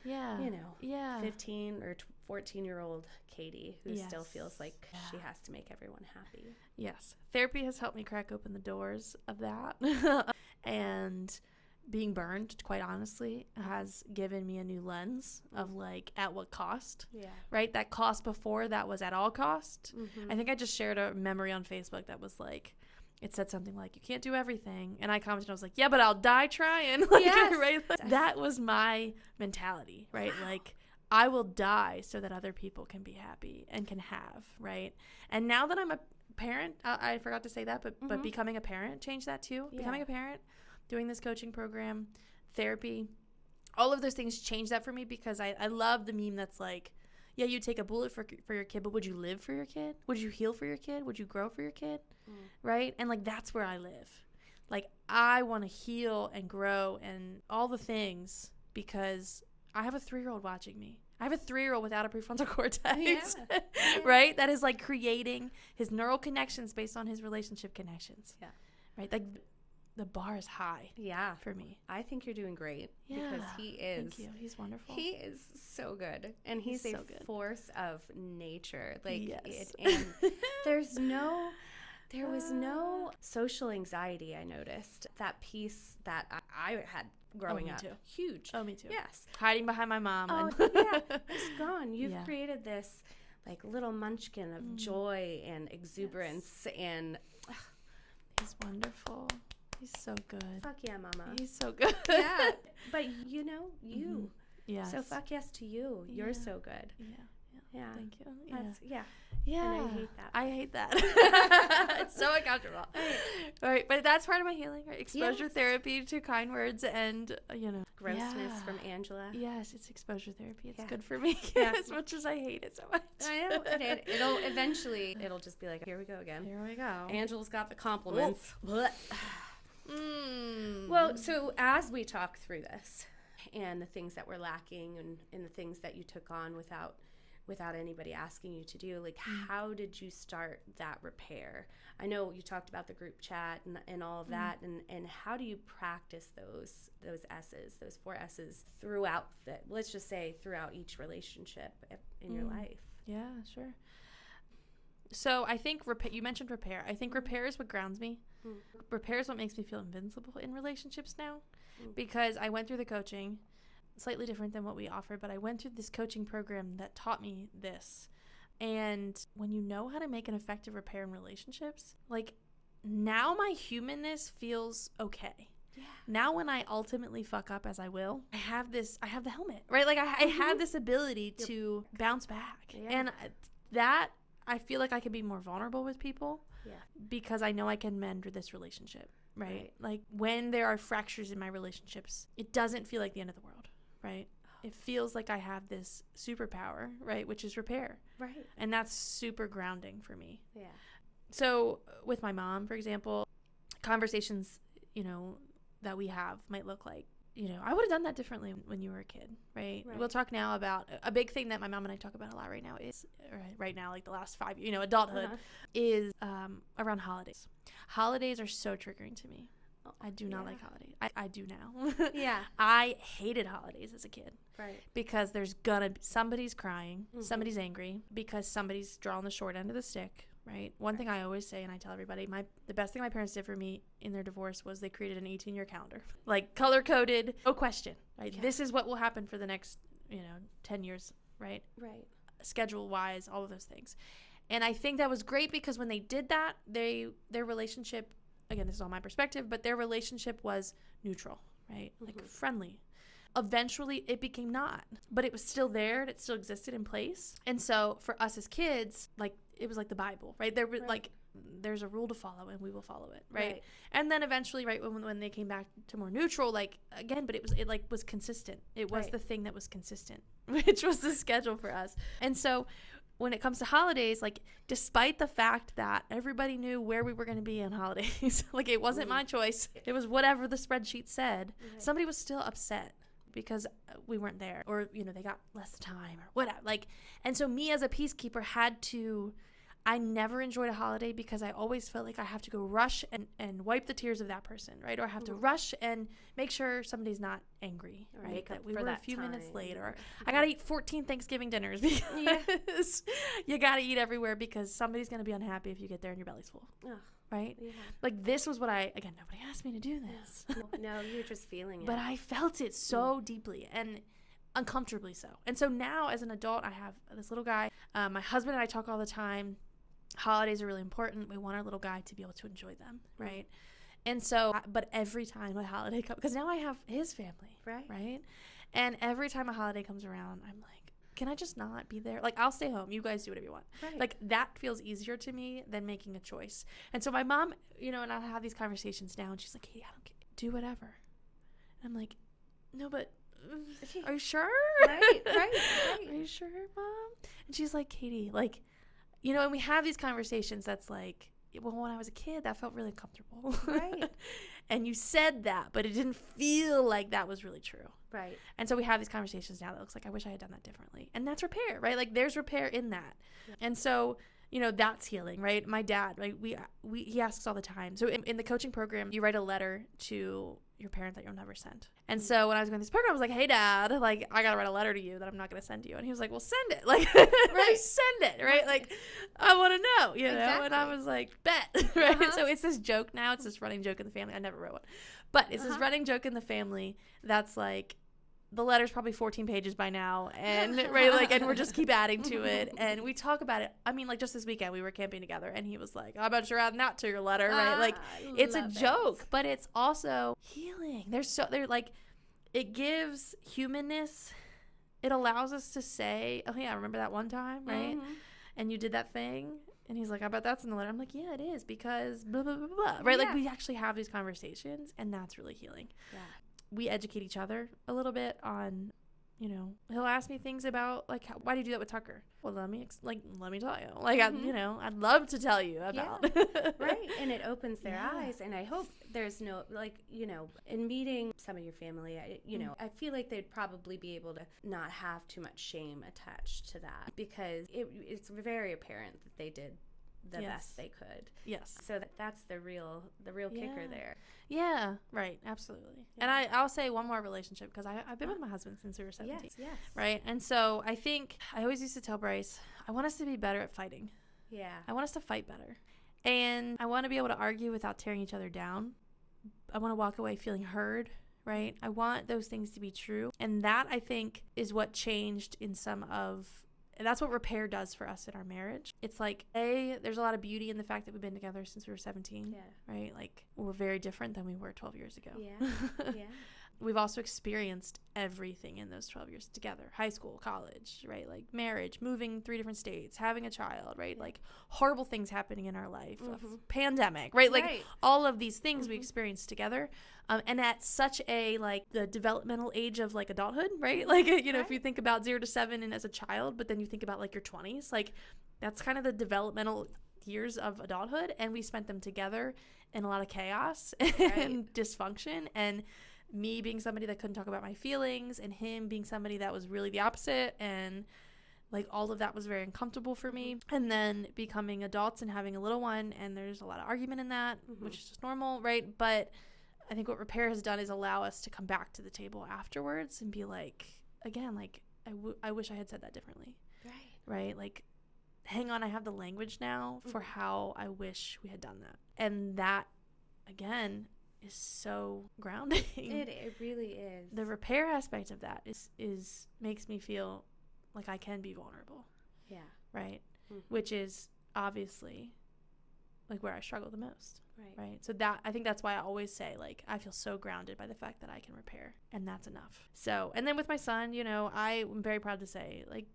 15 or 14-year-old Katie who still feels like she has to make everyone happy. Yes. Therapy has helped me crack open the doors of that. And being burned, quite honestly, has given me a new lens of like, at what cost, right? That cost before, that was at all cost. I think I just shared a memory on Facebook that was like, it said something like, you can't do everything. And I commented, I was like, yeah, but I'll die trying. Like, right? Like, that was my mentality, right? Wow. Like, I will die so that other people can be happy and can have, right? And now that I'm a parent, I forgot to say that, but becoming a parent changed that too. Becoming a parent, doing this coaching program, therapy, all of those things changed that for me, because I love the meme that's like, yeah, you take a bullet for your kid, but would you live for your kid? Would you heal for your kid? Would you grow for your kid? Right? And like, that's where I live. Like, I want to heal and grow and all the things, because I have a 3-year-old watching me. I have a 3-year-old without a prefrontal cortex, right? That is like creating his neural connections based on his relationship connections. Yeah. Right? Like, the bar is high. Yeah. For me. I think you're doing great. Yeah. Because he is. Thank you. He's wonderful. He is so good. And he's a so force of nature. Like, yes. And there was no social anxiety, I noticed. That piece that I had growing up. Too. Huge. Oh, me too. Yes. Hiding behind my mom. Oh, yeah. It's gone. You've created this like little munchkin of joy and exuberance and he's wonderful. He's so good. Fuck yeah, mama. He's so good. Yeah. But you know, you. Yeah. So fuck yes to you. You're so good. Yeah. Thank you. Yeah. Yeah. And I hate that. It's so uncomfortable. Right. But that's part of my healing, right? Exposure therapy to kind words and, grossness from Angela. Yes, it's exposure therapy. It's good for me. As much as I hate it so much. I know. It'll eventually, it'll just be like, here we go again. Here we go. Angela's got the compliments. Well, so as we talk through this and the things that were lacking and the things that you took on without anybody asking you to do, like, how did you start that repair? I know you talked about the group chat and all of that, and how do you practice those S's, those 4 S's throughout let's just say throughout each relationship in your life? Yeah, sure. So I think you mentioned repair. I think repair is what grounds me. Repair is what makes me feel invincible in relationships now, because I went through the coaching, slightly different than what we offer, but I went through this coaching program that taught me this. And when you know how to make an effective repair in relationships, like, now my humanness feels okay. Yeah. Now when I ultimately fuck up, as I will, I have the helmet, right? Like, I have this ability to bounce back. Yeah. And that, I feel like I can be more vulnerable with people because I know I can mend this relationship, right? Like, when there are fractures in my relationships, it doesn't feel like the end of the world. Right? It feels like I have this superpower, right? Which is repair. Right. And that's super grounding for me. Yeah. So with my mom, for example, conversations, that we have might look like, I would have done that differently when you were a kid, right? We'll talk now about a big thing that my mom and I talk about a lot right now is, like the last 5 years, adulthood, is around holidays. Holidays are so triggering to me. I do not like holidays. I do now. Yeah. I hated holidays as a kid. Right. Because there's somebody's crying, somebody's angry, because somebody's drawing the short end of the stick, right? One thing I always say, and I tell everybody, the best thing my parents did for me in their divorce was they created an 18-year calendar. Like, color-coded, no question, right? Yeah. This is what will happen for the next, 10 years, right? Right. Schedule-wise, all of those things. And I think that was great, because when they did that, their relationship, again, this is all my perspective, but their relationship was neutral, right? Like, friendly. Eventually, it became not. But it was still there. It still existed in place. And so, for us as kids, like, it was like the Bible, right? There was, like, there's a rule to follow, and we will follow it, right? And then eventually, right, when they came back to more neutral, like, again, but it was consistent. It was the thing that was consistent, which was the schedule for us. And so, when it comes to holidays, like, despite the fact that everybody knew where we were going to be on holidays, like, it wasn't my choice. It was whatever the spreadsheet said. Somebody was still upset because we weren't there, or, they got less time or whatever. Like, and so me as a peacekeeper I never enjoyed a holiday, because I always felt like I have to go rush and wipe the tears of that person, right? Or I have to rush and make sure somebody's not angry, right? That we were a few minutes late, or I got to eat 14 Thanksgiving dinners, because you got to eat everywhere, because somebody's going to be unhappy if you get there and your belly's full. right? Yeah. Like this was what again, nobody asked me to do this. No, you're just feeling it. But I felt it so deeply and uncomfortably so. And so now as an adult, I have this little guy. My husband and I talk all the time. Holidays are really important. We want our little guy to be able to enjoy them, right? And so, but every time a holiday comes, because now I have his family, right? And every time a holiday comes around, I'm like, can I just not be there? Like, I'll stay home. You guys do whatever you want. Right. Like, that feels easier to me than making a choice. And so my mom, and I'll have these conversations now, and she's like, Katie, I don't care. Do whatever. And I'm like, no, but are you sure? Right. Are you sure, Mom? And she's like, Katie, like, and we have these conversations that's like, well, when I was a kid, that felt really uncomfortable. Right. And you said that, but it didn't feel like that was really true. Right. And so we have these conversations now that looks like, I wish I had done that differently. And that's repair, right? Like there's repair in that. Yeah. And so, that's healing, right? My dad, right? He asks all the time. So in the coaching program, you write a letter to your parent that you'll never send. And so when I was going this program, I was like, hey, Dad, like, I got to write a letter to you that I'm not going to send to you. And he was like, well, send it. Like, send it, right? Like, I want to know, Exactly. And I was like, bet, right? So it's this joke now. It's this running joke in the family. I never wrote one. But it's this running joke in the family that's like, the letter's probably 14 pages by now, and right, like, and we're just keep adding to it, and we talk about it. I mean, like, just this weekend we were camping together, and he was like, "I bet you're adding that to your letter," right? Like, it's a joke, but it's also healing. They're like, it gives humanness. It allows us to say, "Oh yeah, remember that one time, right? Mm-hmm. And you did that thing." And he's like, I bet that's in the letter. I'm like, yeah, it is, because blah, blah, blah, blah. Right? Yeah. Like, we actually have these conversations, and that's really healing. Yeah. We educate each other a little bit on, he'll ask me things about, like, why do you do that with Tucker? Well, let me tell you. Like, I'd love to tell you about. Yeah. Right. And it opens their eyes. And I hope there's no, like, in meeting some of your family, I feel like they'd probably be able to not have too much shame attached to that, because it's very apparent that they did the best they could. Yes. So that's the real kicker there. Yeah, right. Absolutely. Yeah. And I'll say one more relationship, because I've been with my husband since we were 17. Yes. Right. And so I think I always used to tell Bryce, I want us to be better at fighting. Yeah. I want us to fight better. And I want to be able to argue without tearing each other down. I want to walk away feeling heard. Right. I want those things to be true. And that, I think, is what changed in and that's what repair does for us in our marriage. It's like, there's a lot of beauty in the fact that we've been together since we were 17, right? Like, we're very different than we were 12 years ago. Yeah, yeah. We've also experienced everything in those 12 years together. High school, college, right? Like marriage, moving 3 different states, having a child, right? Like horrible things happening in our life, pandemic, right? Like all of these things we experienced together. And at such a, like, the developmental age of, like, adulthood, right? Like, if you think about 0 to 7 and as a child, but then you think about, like, your 20s, like, that's kind of the developmental years of adulthood. And we spent them together in a lot of chaos and dysfunction, and me being somebody that couldn't talk about my feelings, and him being somebody that was really the opposite, and like all of that was very uncomfortable for me. And then becoming adults and having a little one, and there's a lot of argument in that, which is just normal, right? But I think what repair has done is allow us to come back to the table afterwards and be like, again, like, I wish I had said that differently. Right? Like, hang on, I have the language now for how I wish we had done that. And that, again, is so grounding. It really is. The repair aspect of that is makes me feel like I can be vulnerable. Yeah. Right? Which is obviously like where I struggle the most. Right. So that, I think that's why I always say, like, I feel so grounded by the fact that I can repair, and that's enough. So, and then with my son, I'm very proud to say, like,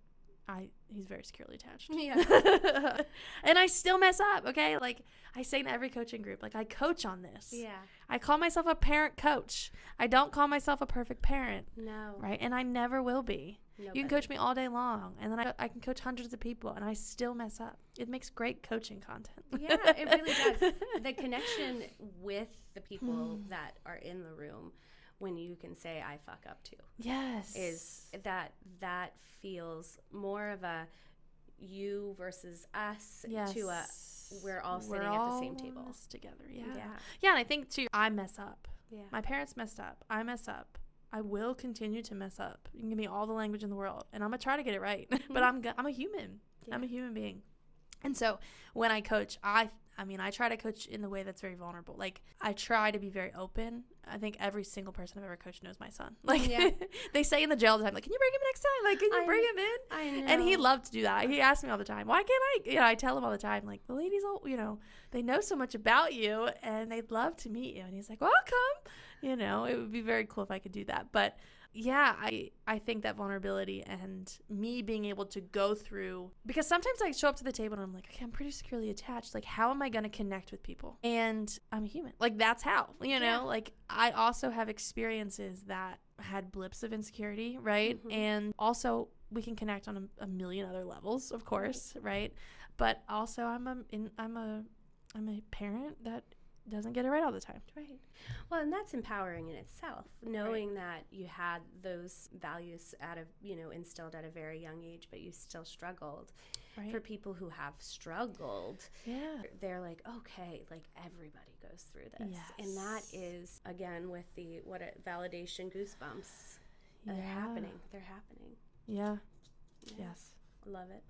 he's very securely attached. Yeah. And I still mess up, okay? Like, I say in every coaching group, like, I coach on this. Yeah. I call myself a parent coach. I don't call myself a perfect parent. No. Right? And I never will be. Nobody. You can coach me all day long, and then I can coach hundreds of people, and I still mess up. It makes great coaching content. Yeah, it really does. The connection with the people that are in the room, when you can say I fuck up too. Yes. Is that feels more of a you versus us to a we're all sitting at the same table. All this together. Yeah. Yeah, and I think too, I mess up. Yeah. My parents messed up. I mess up. I will continue to mess up. You can give me all the language in the world, and I'm going to try to get it right. But I'm a human. Yeah. I'm a human being. And so when I coach, I I mean, I try to coach in the way that's very vulnerable. Like, I try to be very open. I think every single person I've ever coached knows my son. Like, Yeah. they say in the jail all the time, like, can you bring him next time? Like, can you bring him in? I know. And he loved to do that. He asked me all the time, why can't I? You know, I tell him all the time, like, the ladies, all, you know, they know so much about you and they'd love to meet you. And he's like, well, I'll come. You know, it would be very cool if I could do that. But yeah, I think that vulnerability and me being able to go through, because sometimes I show up to the table and I'm like, okay, I'm pretty securely attached. Like, how am I going to connect with people? And I'm a human. Like, that's how, you know, like I also have experiences that had blips of insecurity, right? Mm-hmm. And also we can connect on a million other levels, of course, right? But also I'm a parent that doesn't get it right all the time. Right. Well, and that's empowering in itself, knowing that you had those values instilled at a very young age, but you still struggled. Right. For people who have struggled, they're like, okay, like everybody goes through this. Yes. And that is, again, with the validation goosebumps. They're happening. Yeah. Yes. Love it.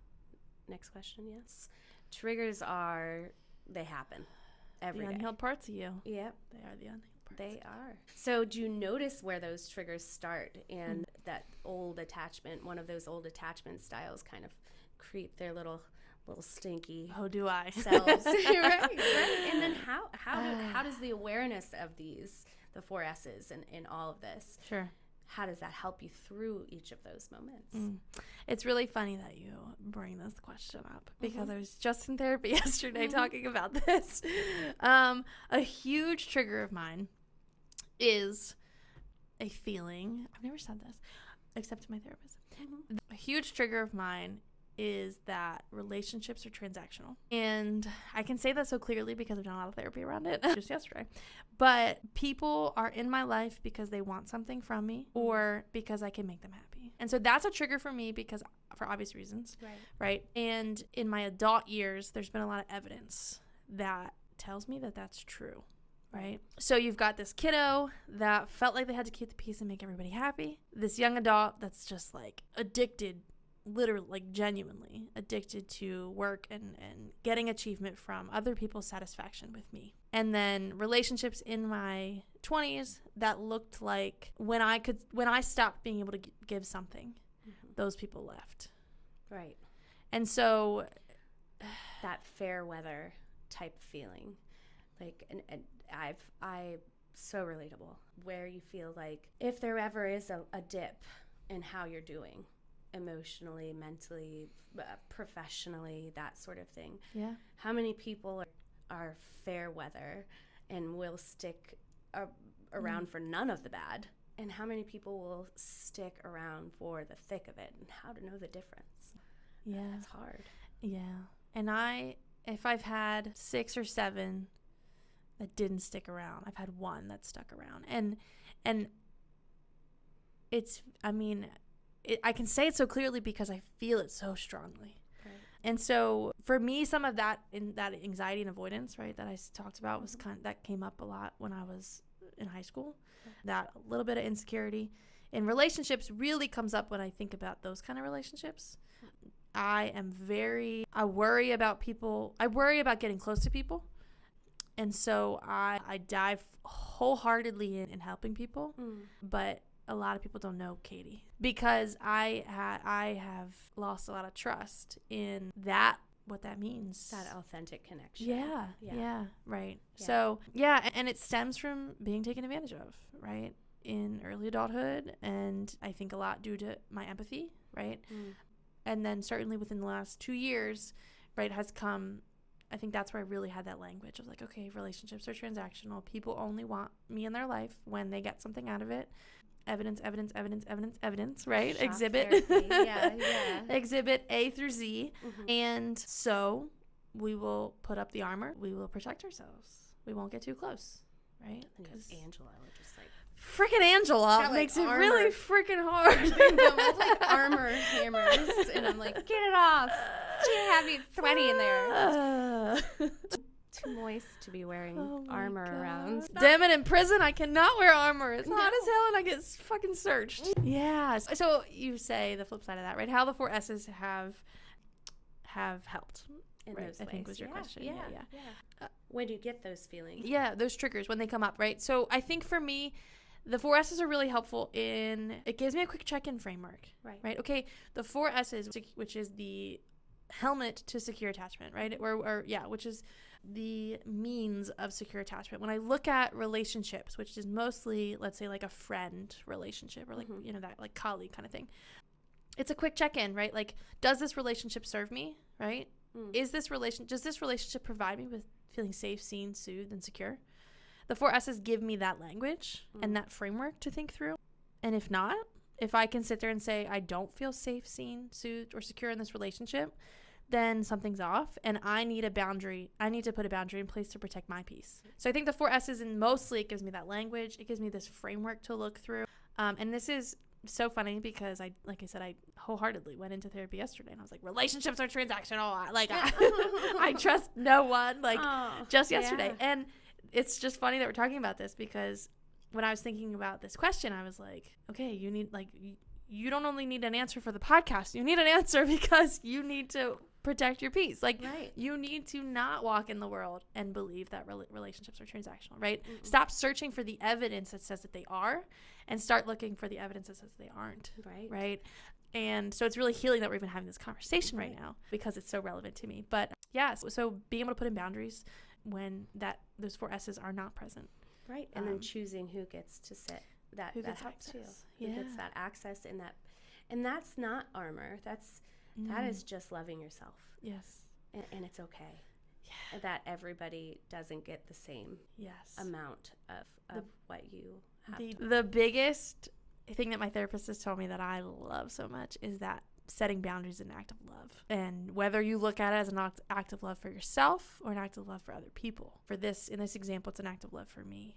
Next question, yes. Triggers they happen. The unhealed parts of you. Yep. They are the unhealed parts. They are. So do you notice where those triggers start and that old attachment, one of those old attachment styles kind of creep their little stinky do I selves. right. And then how does the awareness of the 4 S's in all of this, how does that help you through each of those moments? It's really funny that you bring this question up because I was just in therapy yesterday talking about this. A huge trigger of mine is a feeling. I've never said this except to my therapist. A huge trigger of mine is that relationships are transactional. And I can say that so clearly because I've done a lot of therapy around it just yesterday. But people are in my life because they want something from me or because I can make them happy. And so that's a trigger for me because for obvious reasons. Right? And in my adult years, there's been a lot of evidence that tells me that that's true. Right? So you've got this kiddo that felt like they had to keep the peace and make everybody happy. This young adult that's just like addicted, literally, like genuinely addicted to work and getting achievement from other people's satisfaction with me. And then relationships in my 20s that looked like when I stopped being able to give something, those people left. Right. And so that fair weather type feeling, like, and I so relatable, where you feel like if there ever is a dip in how you're doing, emotionally, mentally, professionally, that sort of thing. Yeah. How many people are fair weather and will stick around for none of the bad? And how many people will stick around for the thick of it? And how to know the difference? Yeah. That's hard. Yeah. And if I've had 6 or 7 that didn't stick around, I've had 1 that stuck around. And it's, I mean, I can say it so clearly because I feel it so strongly. Right. And so for me, some of that anxiety and avoidance, right, that I talked about was that came up a lot when I was in high school. Right. That little bit of insecurity in relationships really comes up when I think about those kind of relationships. I worry about people. I worry about getting close to people. And so I dive wholeheartedly in helping people. But a lot of people don't know Katie because I have lost a lot of trust in that, what that means. That authentic connection. Yeah, right. Yeah. So, and it stems from being taken advantage of, right, in early adulthood, and I think a lot due to my empathy, right? And then certainly within the last 2 years, right, has come, I think that's where I really had that language of like, okay, relationships are transactional. People only want me in their life when they get something out of it. Evidence, right? Shock Exhibit. Yeah. Exhibit A through Z. And so we will put up the armor. We will protect ourselves. We won't get too close, right? Because Angela would just like... Freaking Angela makes it really freaking hard. With like armor hammers. And I'm like, get it off. It's too heavy, sweaty in there. Too moist to be wearing armor around. Damn it, in prison I cannot wear armor. It's hot as hell and I get fucking searched. Yeah. So you say the flip side of that, right? How the 4 S's have helped. in right? those I ways. think was your question. Yeah. When you get those feelings. Yeah, those triggers when they come up, right? So I think for me, the 4 S's are really helpful it gives me a quick check-in framework. Right? Okay, the 4 S's, which is the helmet to secure attachment, right? Which is the means of secure attachment. When I look at relationships, which is mostly, let's say, like a friend relationship or like, that like colleague kind of thing. It's a quick check-in, right? Like, does this relationship serve me, right? Does this relationship provide me with feeling safe, seen, soothed, and secure? The 4 S's give me that language and that framework to think through. And if not, if I can sit there and say, I don't feel safe, seen, soothed, or secure in this relationship, then something's off and I need a boundary. I need to put a boundary in place to protect my peace. So I think the 4 S's, and mostly it gives me that language. It gives me this framework to look through. And this is so funny because I wholeheartedly went into therapy yesterday and I was like, relationships are transactional. Like, I trust no one, just yesterday. Yeah. And it's just funny that we're talking about this because when I was thinking about this question, I was like, okay, you don't only need an answer for the podcast. You need an answer because you need to protect your peace. You need to not walk in the world and believe that relationships are transactional, right? Mm-mm. Stop searching for the evidence that says that they are and start looking for the evidence that says they aren't, right? And so it's really healing that we're even having this conversation right now because it's so relevant to me. But yeah, so being able to put in boundaries when those 4 S's are not present. Right, and then choosing who gets to sit that access. Who gets that access and that's not armor. That is just loving yourself. Yes. And it's okay. Yeah. That everybody doesn't get the same amount of what you have. The biggest thing that my therapist has told me that I love so much is that setting boundaries is an act of love. And whether you look at it as an act of love for yourself or an act of love for other people. In this example, it's an act of love for me.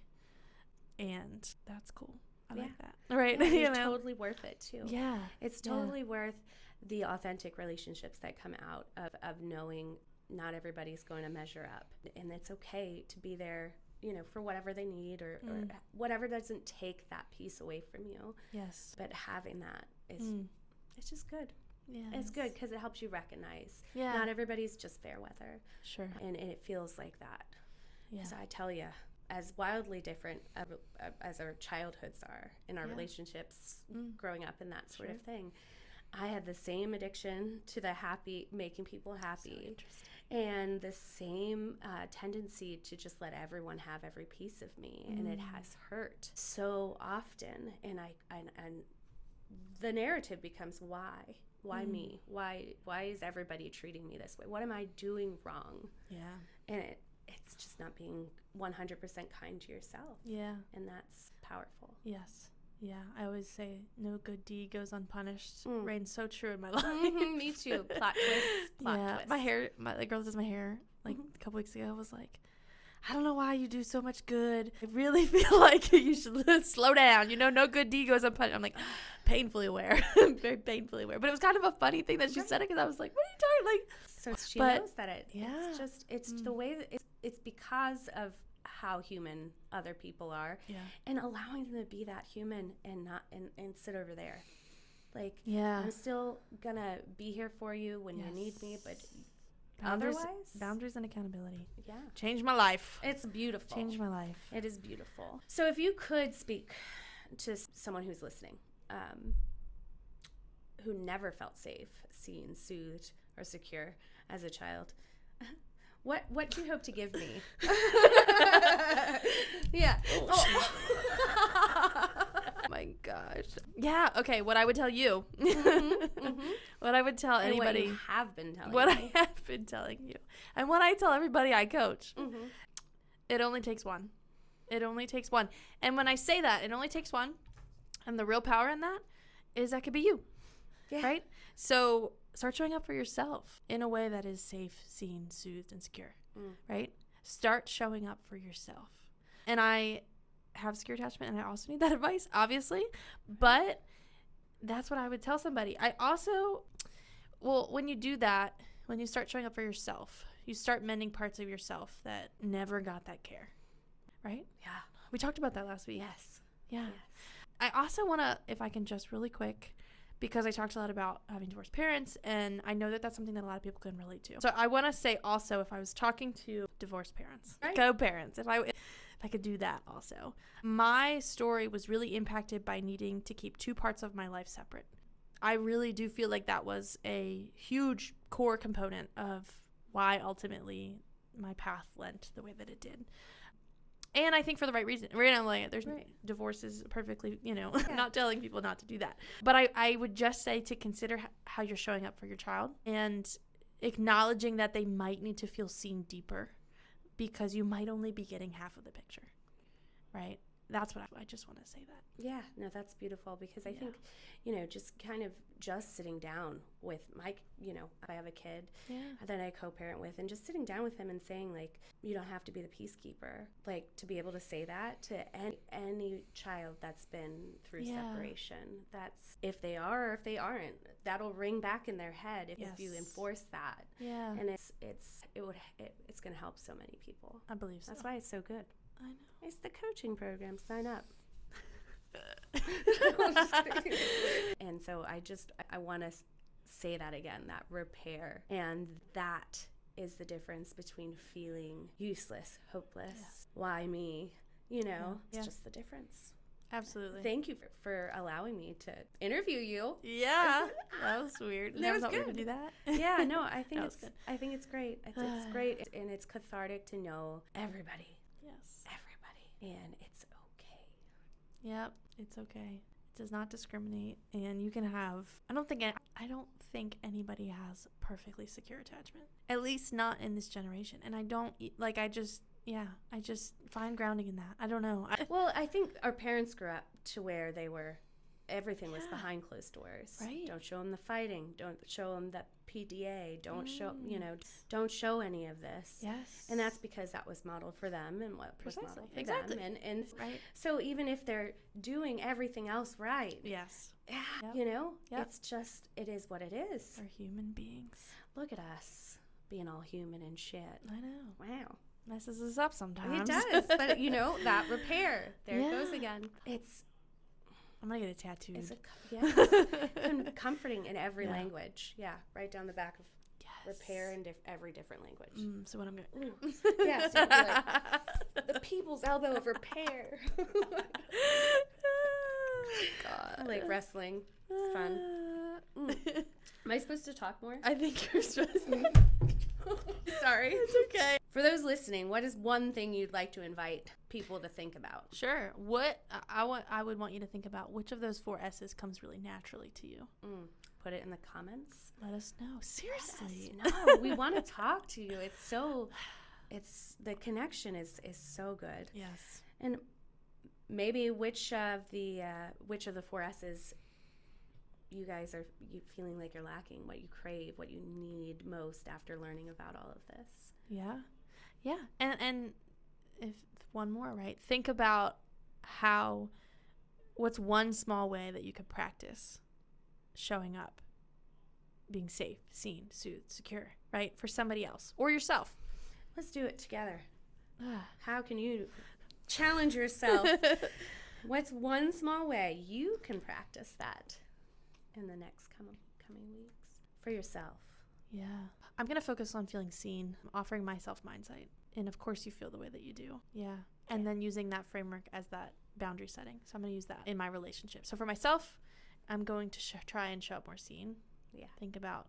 And that's cool. I like that. Right. Yeah, it's totally worth it too. Yeah. It's totally worth the authentic relationships that come out of knowing not everybody's going to measure up. And it's okay to be there, for whatever they need or whatever doesn't take that piece away from you. Yes. But having that is it's just good. Yeah. It's good because it helps you recognize not everybody's just fair weather. Sure. And it feels like that. Yeah. So I tell you, as wildly different as our childhoods are in our relationships growing up and that sort of thing, I had the same addiction to making people happy, and the same tendency to just let everyone have every piece of me, and it has hurt so often. And the narrative becomes why me? Why is everybody treating me this way? What am I doing wrong? Yeah, and it's just not being 100% kind to yourself. Yeah, and that's powerful. Yes. Yeah, I always say no good deed goes unpunished. Reigns so true in my life. Me too. Plot twist. My hair, the girl that does my hair, a couple weeks ago was like, I don't know why you do so much good. I really feel like you should slow down. No good deed goes unpunished. I'm like, painfully aware. Very painfully aware. But it was kind of a funny thing that she said it because I was like, what are you talking? So she knows that it's the way that it's because of how human other people are, and allowing them to be that human and not and sit over there. I'm still gonna be here for you when you need me, but boundaries and accountability. Yeah, changed my life. It's beautiful. Changed my life. It is beautiful. So if you could speak to someone who's listening, who never felt safe, seen, soothed, or secure as a child, what do you hope to give me? Yeah. Oh. My gosh. Yeah. Okay. What I would tell you. What I would tell anybody. What you have been telling What I have been telling you. And what I tell everybody I coach. It only takes one. It only takes one. And when I say that, it only takes one. And the real power in that is that could be you. Yeah. Right? So start showing up for yourself in a way that is safe, seen, soothed, and secure. Right? Start showing up for yourself. And I have secure attachment, and I also need that advice, obviously. But that's what I would tell somebody. I also, when you do that, when you start showing up for yourself, you start mending parts of yourself that never got that care. Right? Yeah. We talked about that last week. Yes. Yeah. Yes. I also want to, if I can just really quick, because I talked a lot about having divorced parents, and I know that that's something that a lot of people can relate to. So I want to say also, if I was talking to divorced parents, co-parents, if I could do that also, my story was really impacted by needing to keep two parts of my life separate. I really do feel like that was a huge core component of why ultimately my path lent the way that it did. And I think for the right reason. Right now, like, there's divorce is perfectly, not telling people not to do that. But I would just say to consider how you're showing up for your child and acknowledging that they might need to feel seen deeper because you might only be getting half of the picture, right? That's what I just want to say that. Yeah, no, that's beautiful because I think, just kind of just sitting down with my, I have a kid that I co-parent with, and just sitting down with him and saying, like, you don't have to be the peacekeeper. Like, to be able to say that to any child that's been through separation, that's, if they are or if they aren't, that'll ring back in their head if you enforce that. Yeah. And it's going to help so many people. I believe so. That's why it's so good. I know. It's the coaching program. Sign up. And so I want to say that again, that repair. And that is the difference between feeling useless, hopeless, why me, it's just the difference. Absolutely. Thank you for allowing me to interview you. Yeah. That was weird. That was good. We were going to do that. Yeah, no, I think it's good. I think it's great. It's great, and it's cathartic to know everybody. Yes. Everybody. And it's okay. Yep, it's okay. It does not discriminate, and you can have I don't think anybody has perfectly secure attachment. At least not in this generation. And I just find grounding in that. I don't know. Well, I think our parents grew up to where everything was behind closed doors. Right. Don't show them the fighting. Don't show them the PDA. Don't don't show any of this. Yes. And that's because that was modeled for them and what was modeled for them. And right. So even if they're doing everything else right. Yes. Yeah. It's just, it is what it is. We're human beings. Look at us being all human and shit. I know. Wow. Messes us up sometimes. It does. But, that repair. There it goes again. I'm going to get a tattoo. It's comforting in every language. Yeah, right down the back of repair in every different language. So what I'm going to... Yeah, so like, the people's elbow of repair. God. I like wrestling. It's fun. Am I supposed to talk more? I think you're supposed to. Sorry. It's okay. For those listening, what is one thing you'd like to invite people to think about? Sure. What I would want you to think about, which of those 4 S's comes really naturally to you? Put it in the comments. Let us know. Seriously. No, we want to talk to you. It's the connection is so good. Yes. And maybe which of the 4 S's you guys are feeling like you're lacking, what you crave, what you need most after learning about all of this. Yeah. And if one more, right? Think about what's one small way that you could practice showing up, being safe, seen, soothed, secure, right? For somebody else or yourself. Let's do it together. How can you challenge yourself? What's one small way you can practice that in the next coming weeks for yourself? Yeah. I'm going to focus on feeling seen, offering myself mindsight. And of course you feel the way that you do. Yeah. And then using that framework as that boundary setting. So I'm going to use that in my relationship. So for myself, I'm going to try and show up more seen. Yeah. Think about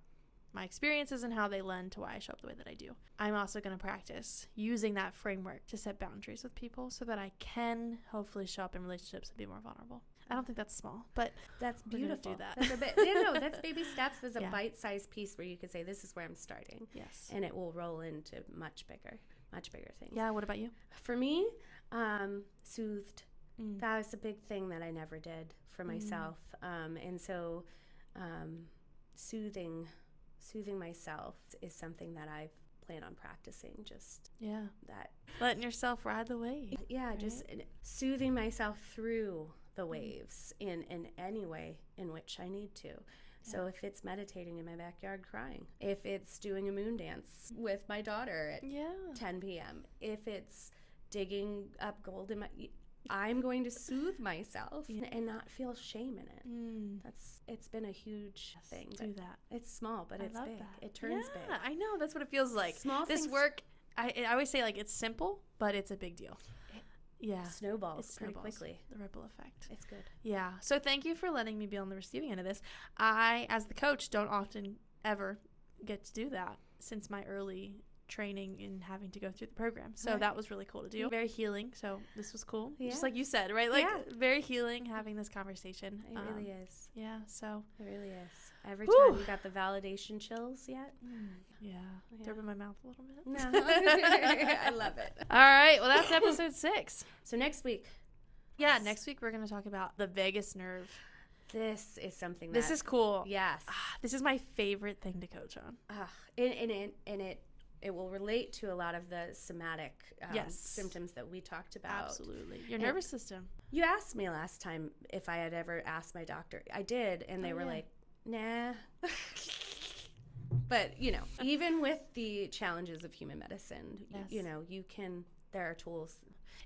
my experiences and how they lend to why I show up the way that I do. I'm also going to practice using that framework to set boundaries with people so that I can hopefully show up in relationships and be more vulnerable. I don't think that's small, but that's beautiful. Do that. That's a bit, that's baby steps. There's a bite-sized piece where you could say, this is where I'm starting. Yes. And it will roll into much bigger things. Yeah. What about you? For me, soothed. That was a big thing that I never did for myself. And so soothing myself is something that I've planned on practicing. Just that letting yourself ride the wave. Yeah, right? Just soothing myself through the waves in any way in which I need to. So if it's meditating in my backyard crying, if it's doing a moon dance with my daughter at 10 p.m., if it's digging up gold in my I'm going to soothe myself and not feel shame in it. It's been a huge thing. Do that. It's small, but it's big. That. It turns big. I know. That's what it feels like. Small this things, work, I always say, like, it's simple, but it's a big deal. Snowballs pretty quickly. The ripple effect. It's good. Yeah. So thank you for letting me be on the receiving end of this. I, as the coach, don't often ever get to do that since my early training and having to go through the program. So that was really cool to do. Very healing. So this was cool. Yeah. Just like you said, right? Like very healing having this conversation. It really is. Yeah. So it really is. Every time you got the validation chills yet? Yeah. Throw it in my mouth a little bit. No. I love it. All right. Well, that's episode 6. So next week. Yeah. Next week, we're going to talk about the vagus nerve. This is something This is cool. Yes. This is my favorite thing to coach on. And it will relate to a lot of the somatic symptoms that we talked about. Absolutely. Your nervous system. You asked me last time if I had ever asked my doctor. I did, and they were like, nah. But, even with the challenges of human medicine, there are tools.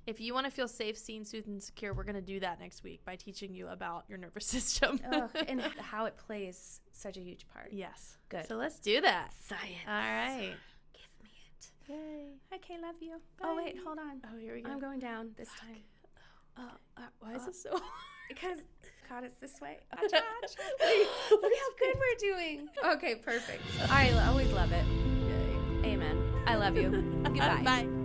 If you want to feel safe, seen, soothed, and secure, we're going to do that next week by teaching you about your nervous system. And how it plays such a huge part. Yes. Good. So let's do that. Science. All right. Give me it. Yay. Okay, love you. Bye. Oh, wait, hold on. Oh, here we go. I'm going down this time. Why is this so Because, God, it's this way. Look how good we're doing. Okay, perfect. I always love it. Yay. Amen. I love you. Goodbye. Bye.